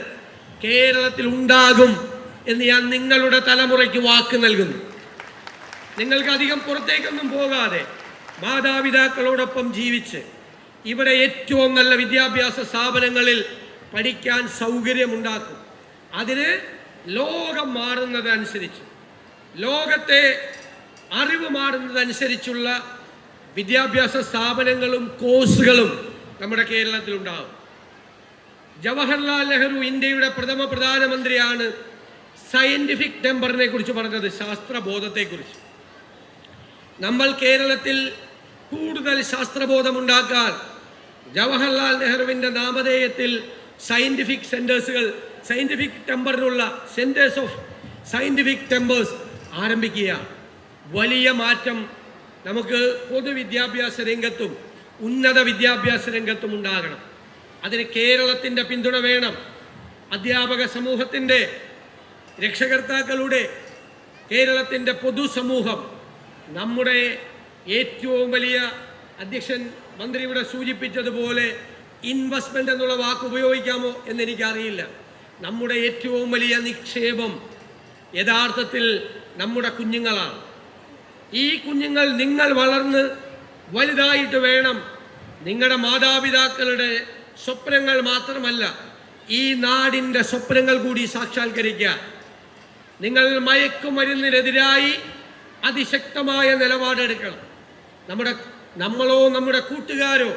കേരളത്തിൽ ഉണ്ടാകും എന്ന് ഞാൻ നിങ്ങളുടെ തലമുറയ്ക്ക് വാക്ക് നൽകുന്നു. നിങ്ങൾക്ക് അധികം പുറത്തേക്കൊന്നും പോകാതെ മാതാപിതാക്കളോടൊപ്പം ജീവിച്ച് ഇവിടെ ഏറ്റവും നല്ല വിദ്യാഭ്യാസ സ്ഥാപനങ്ങളിൽ പഠിക്കാൻ സൗകര്യമുണ്ടാക്കും. അതിന് ലോകം മാറുന്നതനുസരിച്ച്, ലോകത്തെ അറിവ് മാറുന്നതനുസരിച്ചുള്ള വിദ്യാഭ്യാസ സ്ഥാപനങ്ങളും കോഴ്സുകളും നമ്മുടെ കേരളത്തിലുണ്ടാകും. ജവഹർലാൽ നെഹ്റു ഇന്ത്യയുടെ പ്രഥമ പ്രധാനമന്ത്രിയാണ് സയന്റിഫിക് ടെമ്പറിനെ കുറിച്ച് പറഞ്ഞത്, ശാസ്ത്രബോധത്തെക്കുറിച്ച്. നമ്മൾ കേരളത്തിൽ കൂടുതൽ ശാസ്ത്രബോധമുണ്ടാക്കാൻ ജവഹർലാൽ നെഹ്റുവിൻ്റെ നാമധേയത്തിൽ സയന്റിഫിക് സെന്റേഴ്സുകൾ, സയന്റിഫിക് ടെമ്പറിനുള്ള സെന്റേഴ്സ് ഓഫ് സയന്റിഫിക് ടെമ്പേഴ്സ് ആരംഭിക്കുക. വലിയ മാറ്റം നമുക്ക് പൊതുവിദ്യാഭ്യാസ രംഗത്തും ഉന്നത വിദ്യാഭ്യാസ രംഗത്തും ഉണ്ടാകണം. അതിന് കേരളത്തിൻ്റെ പിന്തുണ വേണം. അധ്യാപക സമൂഹത്തിൻ്റെ, രക്ഷകർത്താക്കളുടെ, കേരളത്തിൻ്റെ പൊതുസമൂഹം നമ്മുടെ ഏറ്റവും വലിയ, അധ്യക്ഷൻ മന്ത്രി ഇവിടെ സൂചിപ്പിച്ചതുപോലെ ഇൻവെസ്റ്റ്മെൻ്റ് എന്നുള്ള വാക്ക് ഉപയോഗിക്കാമോ എന്നെനിക്കറിയില്ല. നമ്മുടെ ഏറ്റവും വലിയ നിക്ഷേപം യഥാർത്ഥത്തിൽ നമ്മുടെ കുഞ്ഞുങ്ങളാണ്. ഈ കുഞ്ഞുങ്ങൾ നിങ്ങൾ വളർന്ന് വലുതായിട്ട് വേണം നിങ്ങളുടെ മാതാപിതാക്കളുടെ സ്വപ്നങ്ങൾ മാത്രമല്ല ഈ നാടിൻ്റെ സ്വപ്നങ്ങൾ കൂടി സാക്ഷാത്കരിക്കാൻ. നിങ്ങൾ മയക്കുമരുന്നിനെതിരായി അതിശക്തമായ നിലപാടെടുക്കണം. നമ്മളോ നമ്മുടെ കൂട്ടുകാരോ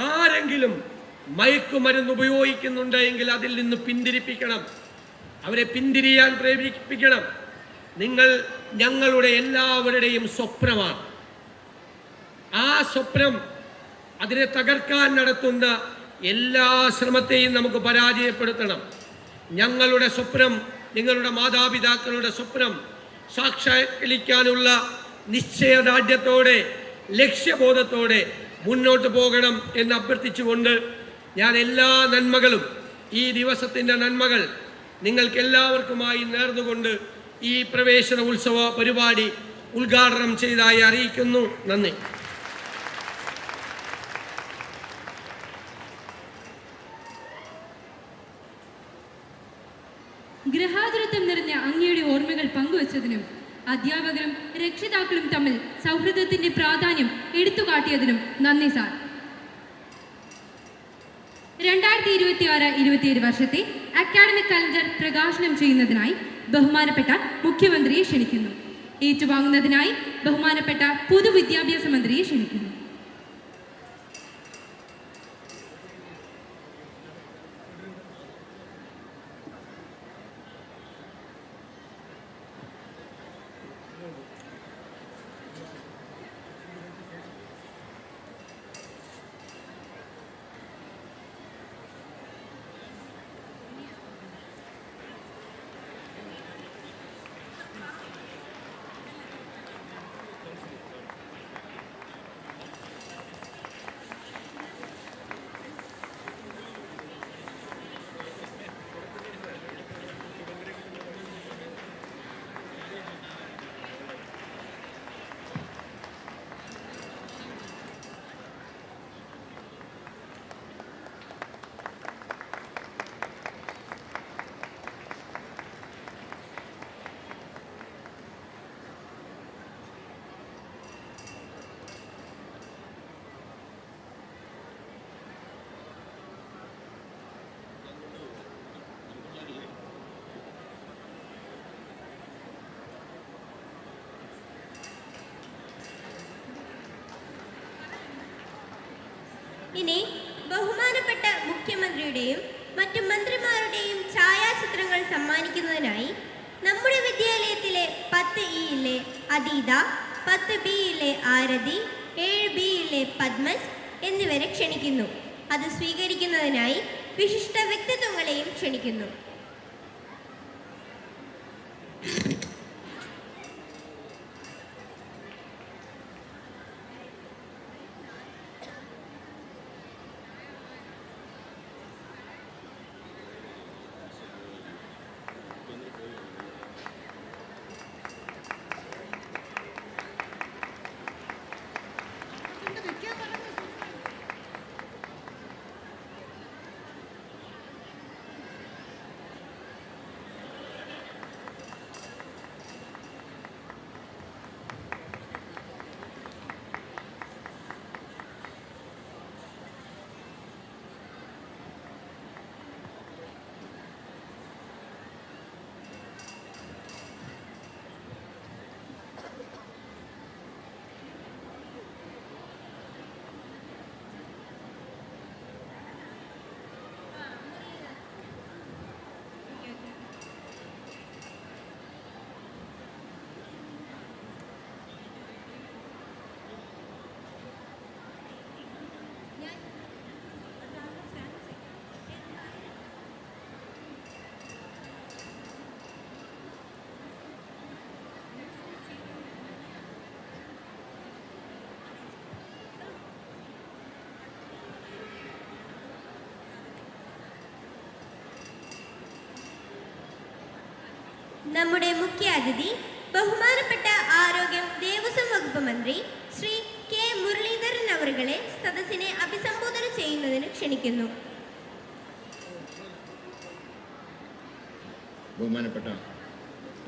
ആരെങ്കിലും മയക്കുമരുന്ന് ഉപയോഗിക്കുന്നുണ്ടെങ്കിൽ അതിൽ നിന്ന് പിന്തിരിപ്പിക്കണം, അവരെ പിന്തിരിയാൻ പ്രേരിപ്പിക്കണം. നിങ്ങൾ ഞങ്ങളുടെ എല്ലാവരുടെയും സ്വപ്നമാണ്. ആ സ്വപ്നം, അതിനെ തകർക്കാൻ നടത്തുന്ന എല്ലാ ശ്രമത്തെയും നമുക്ക് പരാജയപ്പെടുത്തണം. ഞങ്ങളുടെ സ്വപ്നം, നിങ്ങളുടെ മാതാപിതാക്കളുടെ സ്വപ്നം സാക്ഷാത്കരിക്കാനുള്ള നിശ്ചയദാർഢ്യത്തോടെ, ലക്ഷ്യബോധത്തോടെ മുന്നോട്ട് പോകണം എന്ന് അഭ്യർത്ഥിച്ചുകൊണ്ട് ഞാൻ എല്ലാ നന്മകളും, ഈ ദിവസത്തിൻ്റെ നന്മകൾ നിങ്ങൾക്കെല്ലാവർക്കുമായി നേർന്നുകൊണ്ട് ഈ പ്രവേശന ഉത്സവ പരിപാടി ഉദ്ഘാടനം ചെയ്തതായി അറിയിക്കുന്നു. നന്ദി. ഗൃഹാതുരത്വം നിറഞ്ഞ അങ്ങയുടെ ഓർമ്മകൾ പങ്കുവച്ചതിനും അധ്യാപകരും രക്ഷിതാക്കളും തമ്മിൽ സൗഹൃദത്തിന്റെ പ്രാധാന്യം എടുത്തുകാട്ടിയതിനും നന്ദി സാർ. 2026-27 വർഷത്തെ അക്കാഡമിക് കലണ്ടർ പ്രകാശനം ചെയ്യുന്നതിനായി ബഹുമാനപ്പെട്ട മുഖ്യമന്ത്രിയെ ക്ഷണിക്കുന്നു. ഏറ്റുവാങ്ങുന്നതിനായി ബഹുമാനപ്പെട്ട പൊതുവിദ്യാഭ്യാസ മന്ത്രിയെ ക്ഷണിക്കുന്നു. ഇനി ബഹുമാനപ്പെട്ട മുഖ്യമന്ത്രിയുടെയും മറ്റു മന്ത്രിമാരുടെയും ഛായാചിത്രങ്ങൾ സമ്മാനിക്കുന്നതിനായി നമ്മുടെ വിദ്യാലയത്തിലെ 10E-യിലെ അദീത, 10B-യിലെ ആരതി, 7B-യിലെ പദ്മസ് എന്നിവരെ ക്ഷണിക്കുന്നു. അത് സ്വീകരിക്കുന്നതിനായി വിശിഷ്ട വ്യക്തിത്വങ്ങളെയും ക്ഷണിക്കുന്നു. നമ്മുടെ മുഖ്യ അതിഥി ബഹുമാനപ്പെട്ട ആരോഗ്യം ദേവസ്വം വകുപ്പ് മന്ത്രി ശ്രീ കെ മുരളീധരൻ അവരുകളെ സദസ്സിനെ അഭിസംബോധന ചെയ്യുന്നതിന് ക്ഷണിക്കുന്നു. ബഹുമാനപ്പെട്ട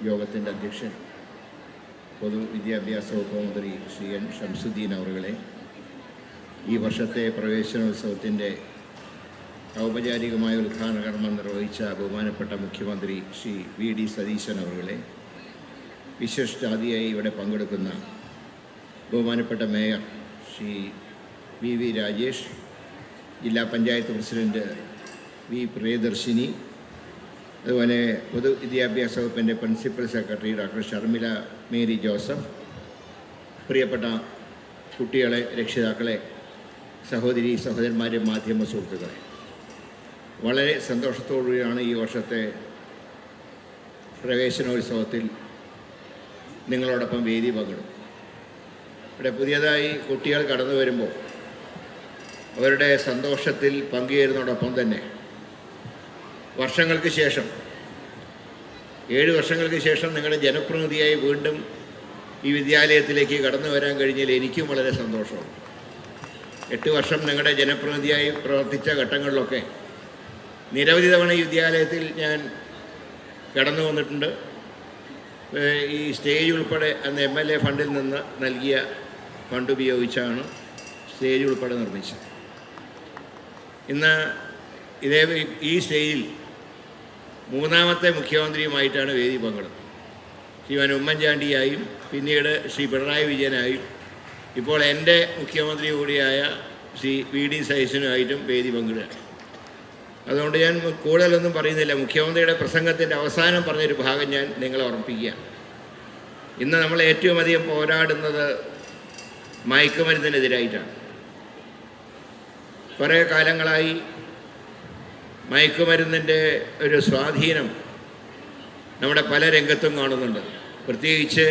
യോഗത്തിൻ്റെ അധ്യക്ഷൻ പൊതുവിദ്യാഭ്യാസ വകുപ്പ് മന്ത്രി ശ്രീ എൻ ഷംസുദ്ദീൻ അവരുകളെ, ഈ വർഷത്തെ പ്രവേശനോത്സവത്തിൻ്റെ ഔപചാരികമായ ഉദ്ഘാടന കർമ്മം നിർവഹിച്ച ബഹുമാനപ്പെട്ട മുഖ്യമന്ത്രി ശ്രീ VD സതീശൻ അവരുകളെ, വിശിഷ്ടാതിഥിയായി ഇവിടെ പങ്കെടുക്കുന്ന ബഹുമാനപ്പെട്ട മേയർ ശ്രീ VV രാജേഷ്, ജില്ലാ പഞ്ചായത്ത് പ്രസിഡന്റ് V പ്രിയദർശിനി, അതുപോലെ പൊതുവിദ്യാഭ്യാസ വകുപ്പിൻ്റെ principal secretary doctor Sharmila Mary Joseph, പ്രിയപ്പെട്ട കുട്ടികളെ, രക്ഷിതാക്കളെ, സഹോദരി സഹോദരന്മാരെ, മാധ്യമ സുഹൃത്തുക്കളെ, വളരെ സന്തോഷത്തോടുകൂടിയാണ് ഈ വർഷത്തെ പ്രവേശനോത്സവത്തിൽ നിങ്ങളോടൊപ്പം വേദി പങ്കിടും. ഇവിടെ പുതിയതായി കുട്ടികൾ കടന്നു വരുമ്പോൾ അവരുടെ സന്തോഷത്തിൽ പങ്കുചേരുന്നതോടൊപ്പം തന്നെ വർഷങ്ങൾക്ക് ശേഷം 7 വർഷങ്ങൾക്ക് ശേഷം നിങ്ങളുടെ ജനപ്രതിനിധിയായി വീണ്ടും ഈ വിദ്യാലയത്തിലേക്ക് കടന്നു വരാൻ കഴിഞ്ഞാൽ എനിക്കും വളരെ സന്തോഷമാണ്. 8 വർഷം നിങ്ങളുടെ ജനപ്രതിനിധിയായി പ്രവർത്തിച്ച ഘട്ടങ്ങളിലൊക്കെ നിരവധി തവണ ഈ വിദ്യാലയത്തിൽ ഞാൻ കടന്നു വന്നിട്ടുണ്ട്. ഈ സ്റ്റേജ് ഉൾപ്പെടെ അന്ന് MLA ഫണ്ടിൽ നിന്ന് നൽകിയ ഫണ്ട് ഉപയോഗിച്ചാണ് സ്റ്റേജ് ഉൾപ്പെടെ നിർമ്മിച്ചത്. ഇന്ന് ഈ സ്റ്റേജിൽ 3ാമത്തെ മുഖ്യമന്ത്രിയുമായിട്ടാണ് വേദി പങ്കെടുത്തത്. ശ്രീമാൻ ഉമ്മൻചാണ്ടിയായും പിന്നീട് ശ്രീ പിണറായി വിജയനായും ഇപ്പോൾ എൻ്റെ മുഖ്യമന്ത്രി കൂടിയായ ശ്രീ VD സതീശനുമായിട്ടും വേദി പങ്കിടുകയാണ്. അതുകൊണ്ട് ഞാൻ കൂടുതലൊന്നും പറയുന്നില്ല. മുഖ്യമന്ത്രിയുടെ പ്രസംഗത്തിൻ്റെ അവസാനം പറഞ്ഞൊരു ഭാഗം ഞാൻ നിങ്ങളെ ഓർമ്മിപ്പിക്കുകയാണ്. ഇന്ന് നമ്മൾ ഏറ്റവും അധികം പോരാടുന്നത് മയക്കുമരുന്നിനെതിരായിട്ടാണ്. കുറേ കാലങ്ങളായി മയക്കുമരുന്നിൻ്റെ ഒരു സ്വാധീനം നമ്മുടെ പല രംഗത്തും കാണുന്നുണ്ട്. പ്രത്യേകിച്ച്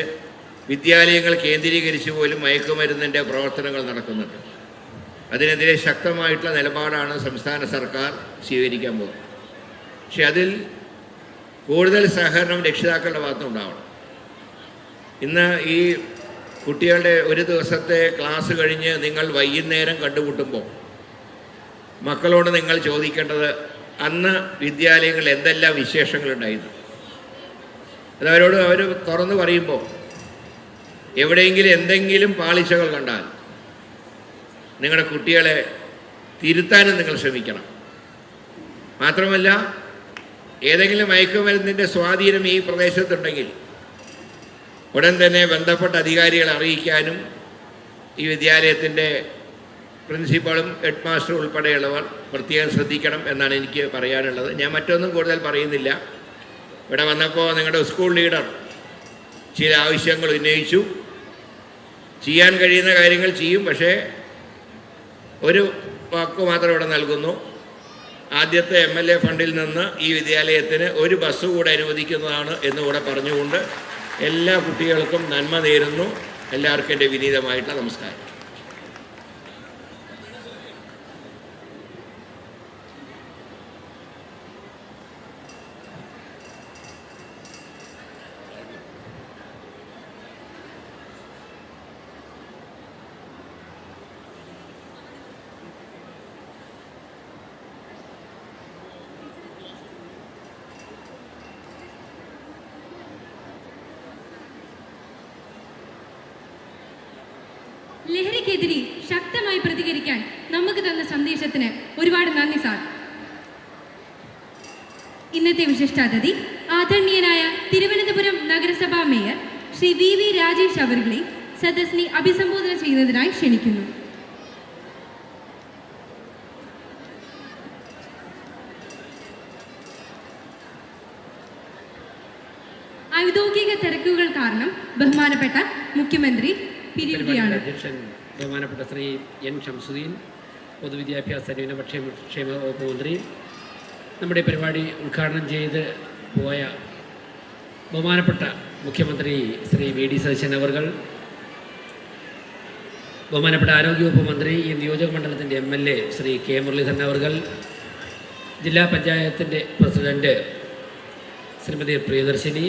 വിദ്യാലയങ്ങൾ കേന്ദ്രീകരിച്ച് പോലും മയക്കുമരുന്നിൻ്റെ പ്രവർത്തനങ്ങൾ നടക്കുന്നുണ്ട്. അതിനെതിരെ ശക്തമായിട്ടുള്ള നിലപാടാണ് സംസ്ഥാന സർക്കാർ സ്വീകരിക്കാൻ പോകുന്നത്. പക്ഷെ അതിൽ കൂടുതൽ സഹകരണം രക്ഷിതാക്കളുടെ ഭാഗത്തുനിന്നുണ്ടാവണം. ഇന്ന് ഈ കുട്ടികളുടെ ഒരു ദിവസത്തെ ക്ലാസ് കഴിഞ്ഞ് നിങ്ങൾ വൈകുന്നേരം കണ്ടുമുട്ടുമ്പോൾ മക്കളോട് നിങ്ങൾ ചോദിക്കേണ്ടത് അന്ന് വിദ്യാലയങ്ങളിൽ എന്തെല്ലാം വിശേഷങ്ങളുണ്ടായിരുന്നു. അതവരോട് അവർ തുറന്നു പറയുമ്പോൾ എവിടെയെങ്കിലും എന്തെങ്കിലും പാളിച്ചകൾ കണ്ടാൽ നിങ്ങളുടെ കുട്ടികളെ തിരുത്താനും നിങ്ങൾ ശ്രമിക്കണം. മാത്രമല്ല, ഏതെങ്കിലും മയക്കുമരുന്നിൻ്റെ സ്വാധീനം ഈ പ്രദേശത്തുണ്ടെങ്കിൽ ഉടൻ തന്നെ ബന്ധപ്പെട്ട അധികാരികളെ അറിയിക്കാനും ഈ വിദ്യാലയത്തിൻ്റെ പ്രിൻസിപ്പാളും ഹെഡ് മാസ്റ്ററും ഉൾപ്പെടെയുള്ളവർ പ്രത്യേകം ശ്രദ്ധിക്കണം എന്നാണ് എനിക്ക് പറയാനുള്ളത്. ഞാൻ മറ്റൊന്നും കൂടുതൽ പറയുന്നില്ല. ഇവിടെ വന്നപ്പോൾ നിങ്ങളുടെ സ്കൂൾ ലീഡർ ചില ആവശ്യങ്ങൾ ഉന്നയിച്ചു. ചെയ്യാൻ കഴിയുന്ന കാര്യങ്ങൾ ചെയ്യും. പക്ഷേ ഒരു വാക്ക് മാത്രം ഇവിടെ നൽകുന്നു. ആദ്യത്തെ MLA ഫണ്ടിൽ നിന്ന് ഈ വിദ്യാലയത്തിന് ഒരു ബസ് കൂടെ അനുവദിക്കുന്നതാണ് എന്നുകൂടെ പറഞ്ഞുകൊണ്ട് എല്ലാ കുട്ടികൾക്കും നന്മ നേരുന്നു. എല്ലാവർക്കും എൻ്റെ വിനീതമായിട്ടുള്ള നമസ്കാരം. ലഹരിക്കെതിരെ ശക്തമായി പ്രതികരിക്കാൻ നമുക്ക് തന്ന സന്ദേശത്തിന് ഒരുപാട് നന്ദി സാർ. ഇന്നത്തെ വിശിഷ്ടാതിഥി ആദരണീയനായ തിരുവനന്തപുരം നഗരസഭാ മേയർ ശ്രീ VV രാജേഷ് അവരുടെ സദസ്സിനെ അഭിസംബോധന ചെയ്യുന്നതിനായി ക്ഷണിക്കുന്നു. ഔദ്യോഗിക തിരക്കുകൾ കാരണം ബഹുമാനപ്പെട്ട മുഖ്യമന്ത്രി പിരിയുകയാണ്. അധ്യക്ഷൻ ബഹുമാനപ്പെട്ട ശ്രീ N ഷംസുദ്ദീൻ, പൊതുവിദ്യാഭ്യാസ ക്ഷേമ വകുപ്പ് മന്ത്രി, നമ്മുടെ പരിപാടി ഉദ്ഘാടനം ചെയ്ത് പോയ ബഹുമാനപ്പെട്ട മുഖ്യമന്ത്രി ശ്രീ VD സതീശൻ അവർകൾ, ബഹുമാനപ്പെട്ട ആരോഗ്യവകുപ്പ് മന്ത്രി, ഈ നിയോജക മണ്ഡലത്തിൻ്റെ MLA ശ്രീ K മുരളീധരൻ അവർകൾ, ജില്ലാ പഞ്ചായത്തിൻ്റെ പ്രസിഡന്റ് ശ്രീമതി പ്രിയദർശിനി,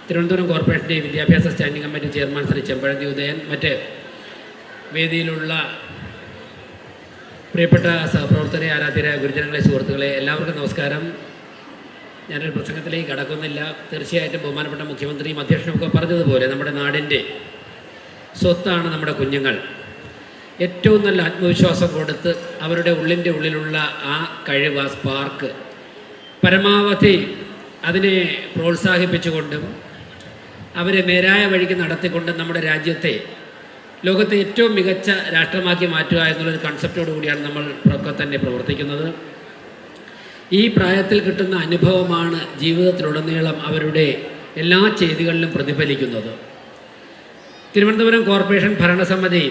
തിരുവനന്തപുരം കോർപ്പറേഷൻ്റെ വിദ്യാഭ്യാസ standing committee chairman Shri Chempazhanthi Udayan, മറ്റ് വേദിയിലുള്ള പ്രിയപ്പെട്ട സഹപ്രവർത്തകരെ, ആരാധ്യരായ ഗുരുജനങ്ങളെ, സുഹൃത്തുക്കളെ, എല്ലാവർക്കും നമസ്കാരം. ഞാനൊരു പ്രസംഗത്തിലേക്ക് കടക്കുന്നില്ല. തീർച്ചയായിട്ടും ബഹുമാനപ്പെട്ട മുഖ്യമന്ത്രിയും അധ്യക്ഷനുമൊക്കെ പറഞ്ഞതുപോലെ നമ്മുടെ നാടിൻ്റെ സ്വത്താണ് നമ്മുടെ കുഞ്ഞുങ്ങൾ. ഏറ്റവും നല്ല ആത്മവിശ്വാസം കൊടുത്ത് അവരുടെ ഉള്ളിലുള്ള ആ കഴിവ്, ആ സ്പാർക്ക് പരമാവധി അതിനെ പ്രോത്സാഹിപ്പിച്ചുകൊണ്ടും അവരെ നേരായ വഴിക്ക് നടത്തിക്കൊണ്ട് നമ്മുടെ രാജ്യത്തെ ലോകത്തെ ഏറ്റവും മികച്ച രാഷ്ട്രമാക്കി മാറ്റുക എന്നുള്ളൊരു കൺസെപ്റ്റോടു കൂടിയാണ് നമ്മൾ ഒക്കെ തന്നെ പ്രവർത്തിക്കുന്നത്. ഈ പ്രായത്തിൽ കിട്ടുന്ന അനുഭവമാണ് ജീവിതത്തിലുടനീളം അവരുടെ എല്ലാ ചെയ്തികളിലും പ്രതിഫലിക്കുന്നത്. തിരുവനന്തപുരം കോർപ്പറേഷൻ ഭരണസമിതി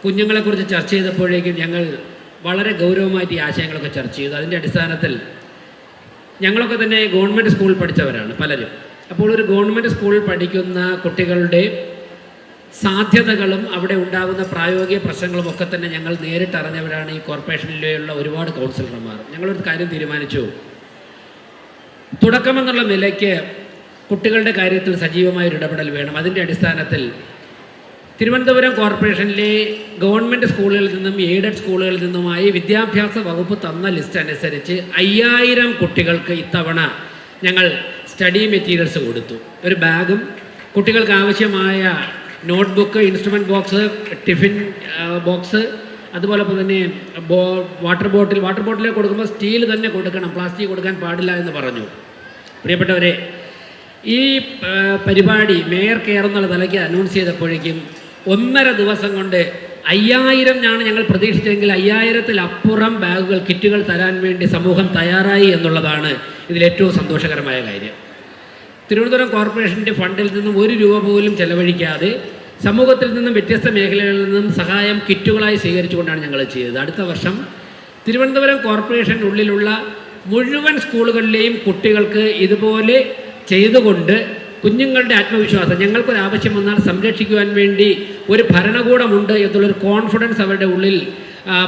കുഞ്ഞുങ്ങളെക്കുറിച്ച് ചർച്ച ചെയ്തപ്പോഴേക്കും ഞങ്ങൾ വളരെ ഗൗരവമായിട്ട് ഈ ആശയങ്ങളൊക്കെ ചർച്ച ചെയ്തു. അതിൻ്റെ അടിസ്ഥാനത്തിൽ ഞങ്ങളൊക്കെ തന്നെ ഗവൺമെൻറ് സ്കൂളിൽ പഠിച്ചവരാണ് പലരും. അപ്പോൾ ഒരു ഗവൺമെൻറ് സ്കൂളിൽ പഠിക്കുന്ന കുട്ടികളുടെ സാധ്യതകളും അവിടെ ഉണ്ടാകുന്ന പ്രായോഗിക പ്രശ്നങ്ങളും ഒക്കെ തന്നെ ഞങ്ങൾ നേരിട്ടറിഞ്ഞവരാണ് ഈ കോർപ്പറേഷനിലുള്ള ഒരുപാട് കൗൺസിലർമാർ. ഞങ്ങളൊരു കാര്യം തീരുമാനിച്ചു. തുടക്കമെന്നുള്ള നിലയ്ക്ക് കുട്ടികളുടെ കാര്യത്തിൽ സജീവമായൊരു ഇടപെടൽ വേണം. അതിൻ്റെ അടിസ്ഥാനത്തിൽ തിരുവനന്തപുരം കോർപ്പറേഷനിലെ ഗവൺമെൻറ് സ്കൂളുകളിൽ നിന്നും എയ്ഡഡ് സ്കൂളുകളിൽ നിന്നുമായി വിദ്യാഭ്യാസ വകുപ്പ് തന്ന ലിസ്റ്റ് അനുസരിച്ച് 5000 കുട്ടികൾക്ക് ഇത്തവണ ഞങ്ങൾ സ്റ്റഡി മെറ്റീരിയൽസ് കൊടുത്തു. ഒരു ബാഗും കുട്ടികൾക്ക് ആവശ്യമായ notebook, instrument box, tiffin box, അതുപോലെ തന്നെ വാട്ടർ ബോട്ടിൽ കൊടുക്കുമ്പോൾ സ്റ്റീൽ തന്നെ കൊടുക്കണം, പ്ലാസ്റ്റിക് കൊടുക്കാൻ പാടില്ല എന്ന് പറഞ്ഞു. പ്രിയപ്പെട്ടവരെ, ഈ പരിപാടി മേയർ കെയർ എന്നുള്ള നിലയ്ക്ക് അനൗൺസ് ചെയ്തപ്പോഴേക്കും 1.5 ദിവസം കൊണ്ട് 5000 ഞങ്ങൾ പ്രതീക്ഷിച്ചെങ്കിൽ 5000-ൽ-അപ്പുറം ബാഗുകൾ, കിറ്റുകൾ തരാൻ വേണ്ടി സമൂഹം തയ്യാറായി എന്നുള്ളതാണ് ഇതിലേറ്റവും സന്തോഷകരമായ കാര്യം. തിരുവനന്തപുരം കോർപ്പറേഷൻ്റെ ഫണ്ടിൽ നിന്നും 1 രൂപ പോലും ചെലവഴിക്കാതെ സമൂഹത്തിൽ നിന്നും വ്യത്യസ്ത മേഖലകളിൽ നിന്നും സഹായം കിറ്റുകളായി സ്വീകരിച്ചുകൊണ്ടാണ് ഞങ്ങൾ ചെയ്തത്. അടുത്ത വർഷം തിരുവനന്തപുരം കോർപ്പറേഷനുള്ളിലുള്ള മുഴുവൻ സ്കൂളുകളിലെയും കുട്ടികൾക്ക് ഇതുപോലെ ചെയ്തുകൊണ്ട് കുഞ്ഞുങ്ങളുടെ ആത്മവിശ്വാസം, ഞങ്ങൾക്കൊരാവശ്യം വന്നാൽ സംരക്ഷിക്കുവാൻ വേണ്ടി ഒരു ഭരണകൂടമുണ്ട് എന്നുള്ളൊരു കോൺഫിഡൻസ് അവരുടെ ഉള്ളിൽ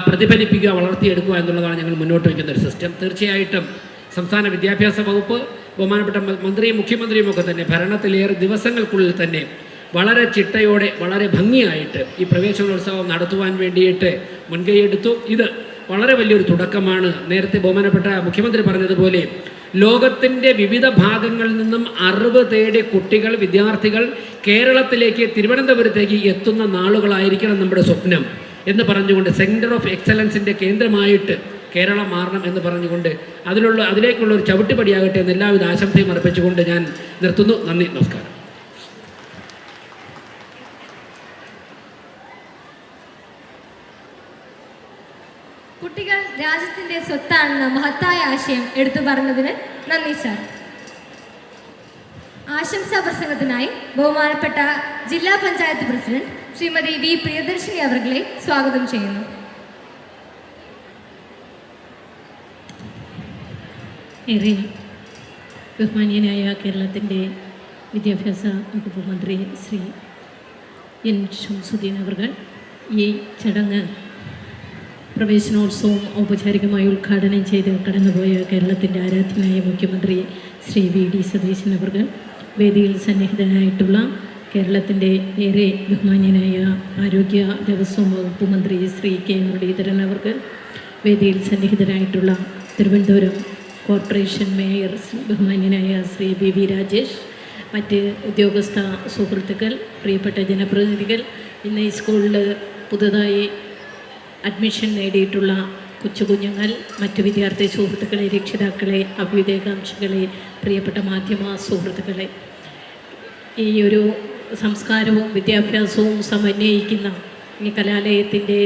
പ്രതിഫലിപ്പിക്കുക, വളർത്തിയെടുക്കുക എന്നുള്ളതാണ് ഞങ്ങൾ മുന്നോട്ട് വയ്ക്കുന്ന ഒരു സിസ്റ്റം. തീർച്ചയായിട്ടും സംസ്ഥാന വിദ്യാഭ്യാസ വകുപ്പ്, ബഹുമാനപ്പെട്ട മന്ത്രിയും മുഖ്യമന്ത്രിയും ഒക്കെ തന്നെ ഭരണത്തിലേറെ ദിവസങ്ങൾക്കുള്ളിൽ തന്നെ വളരെ ചിട്ടയോടെ വളരെ ഭംഗിയായിട്ട് ഈ പ്രവേശനോത്സവം നടത്തുവാൻ വേണ്ടിയിട്ട് മുൻകൈയെടുത്തു. ഇത് വളരെ വലിയൊരു തുടക്കമാണ്. നേരത്തെ ബഹുമാനപ്പെട്ട മുഖ്യമന്ത്രി പറഞ്ഞതുപോലെ ലോകത്തിൻ്റെ വിവിധ ഭാഗങ്ങളിൽ നിന്നും അറിവ് തേടി കുട്ടികൾ, വിദ്യാർത്ഥികൾ കേരളത്തിലേക്ക്, തിരുവനന്തപുരത്തേക്ക് എത്തുന്ന നാളുകളായിരിക്കണം നമ്മുടെ സ്വപ്നം എന്ന് പറഞ്ഞുകൊണ്ട് സെൻറ്റർ ഓഫ് എക്സലൻസിൻ്റെ കേന്ദ്രമായിട്ട് കേരളം മാറണം എന്ന് പറഞ്ഞുകൊണ്ട് അതിലേക്കുള്ള ഒരു ചവിട്ടുപടിയാകട്ടെ എന്ന് എല്ലാവിധ ആശംസയും അർപ്പിച്ചുകൊണ്ട് ഞാൻ നിർത്തുന്നു. നന്ദി, നമസ്കാരം. കുട്ടികൾ രാജ്യത്തിന്റെ സ്വത്താണെന്ന മഹത്തായ ആശയം എടുത്തു പറഞ്ഞതിന് നന്ദി സാർ. ആശംസാ പ്രസംഗത്തിനായി ബഹുമാനപ്പെട്ട ജില്ലാ പഞ്ചായത്ത് പ്രസിഡന്റ് ശ്രീമതി വി പ്രിയദർശിനി അവരെ സ്വാഗതം ചെയ്യുന്നു. ഏറെ ബഹുമാനീയനായ കേരളത്തിൻ്റെ വിദ്യാഭ്യാസ വകുപ്പ് മന്ത്രി ശ്രീ എൻ ഷംസുദ്ദീൻ അവർ ഈ ചടങ്ങ് പ്രവേശനോത്സവം ഔപചാരികമായി ഉദ്ഘാടനം ചെയ്ത് കടന്നുപോയ കേരളത്തിൻ്റെ ആരാധ്യനായ മുഖ്യമന്ത്രി ശ്രീ വി ഡി സതീശൻ അവർ, വേദിയിൽ സന്നിഹിതനായിട്ടുള്ള കേരളത്തിൻ്റെ ഏറെ ബഹുമാന്യനായ ആരോഗ്യ ദേവസ്വം വകുപ്പ് മന്ത്രി ശ്രീ കെ മുരളീധരൻ അവർ, വേദിയിൽ സന്നിഹിതരായിട്ടുള്ള തിരുവനന്തപുരം കോർപ്പറേഷൻ മേയർ ബഹുമാന്യനായ ശ്രീ വി വി രാജേഷ്, മറ്റ് ഉദ്യോഗസ്ഥ സുഹൃത്തുക്കൾ, പ്രിയപ്പെട്ട ജനപ്രതിനിധികൾ, ഇന്ന് ഈ സ്കൂളിൽ പുതുതായി അഡ്മിഷൻ നേടിയിട്ടുള്ള കൊച്ചുകുഞ്ഞുങ്ങൾ, മറ്റു വിദ്യാർത്ഥി സുഹൃത്തുക്കളെ, രക്ഷിതാക്കളെ, അഭ്യുദയകാംക്ഷികളെ, പ്രിയപ്പെട്ട മാധ്യമ സുഹൃത്തുക്കളെ, ഈ ഒരു സംസ്കാരവും വിദ്യാഭ്യാസവും സമന്വയിക്കുന്ന ഈ കലാലയത്തിൻ്റെ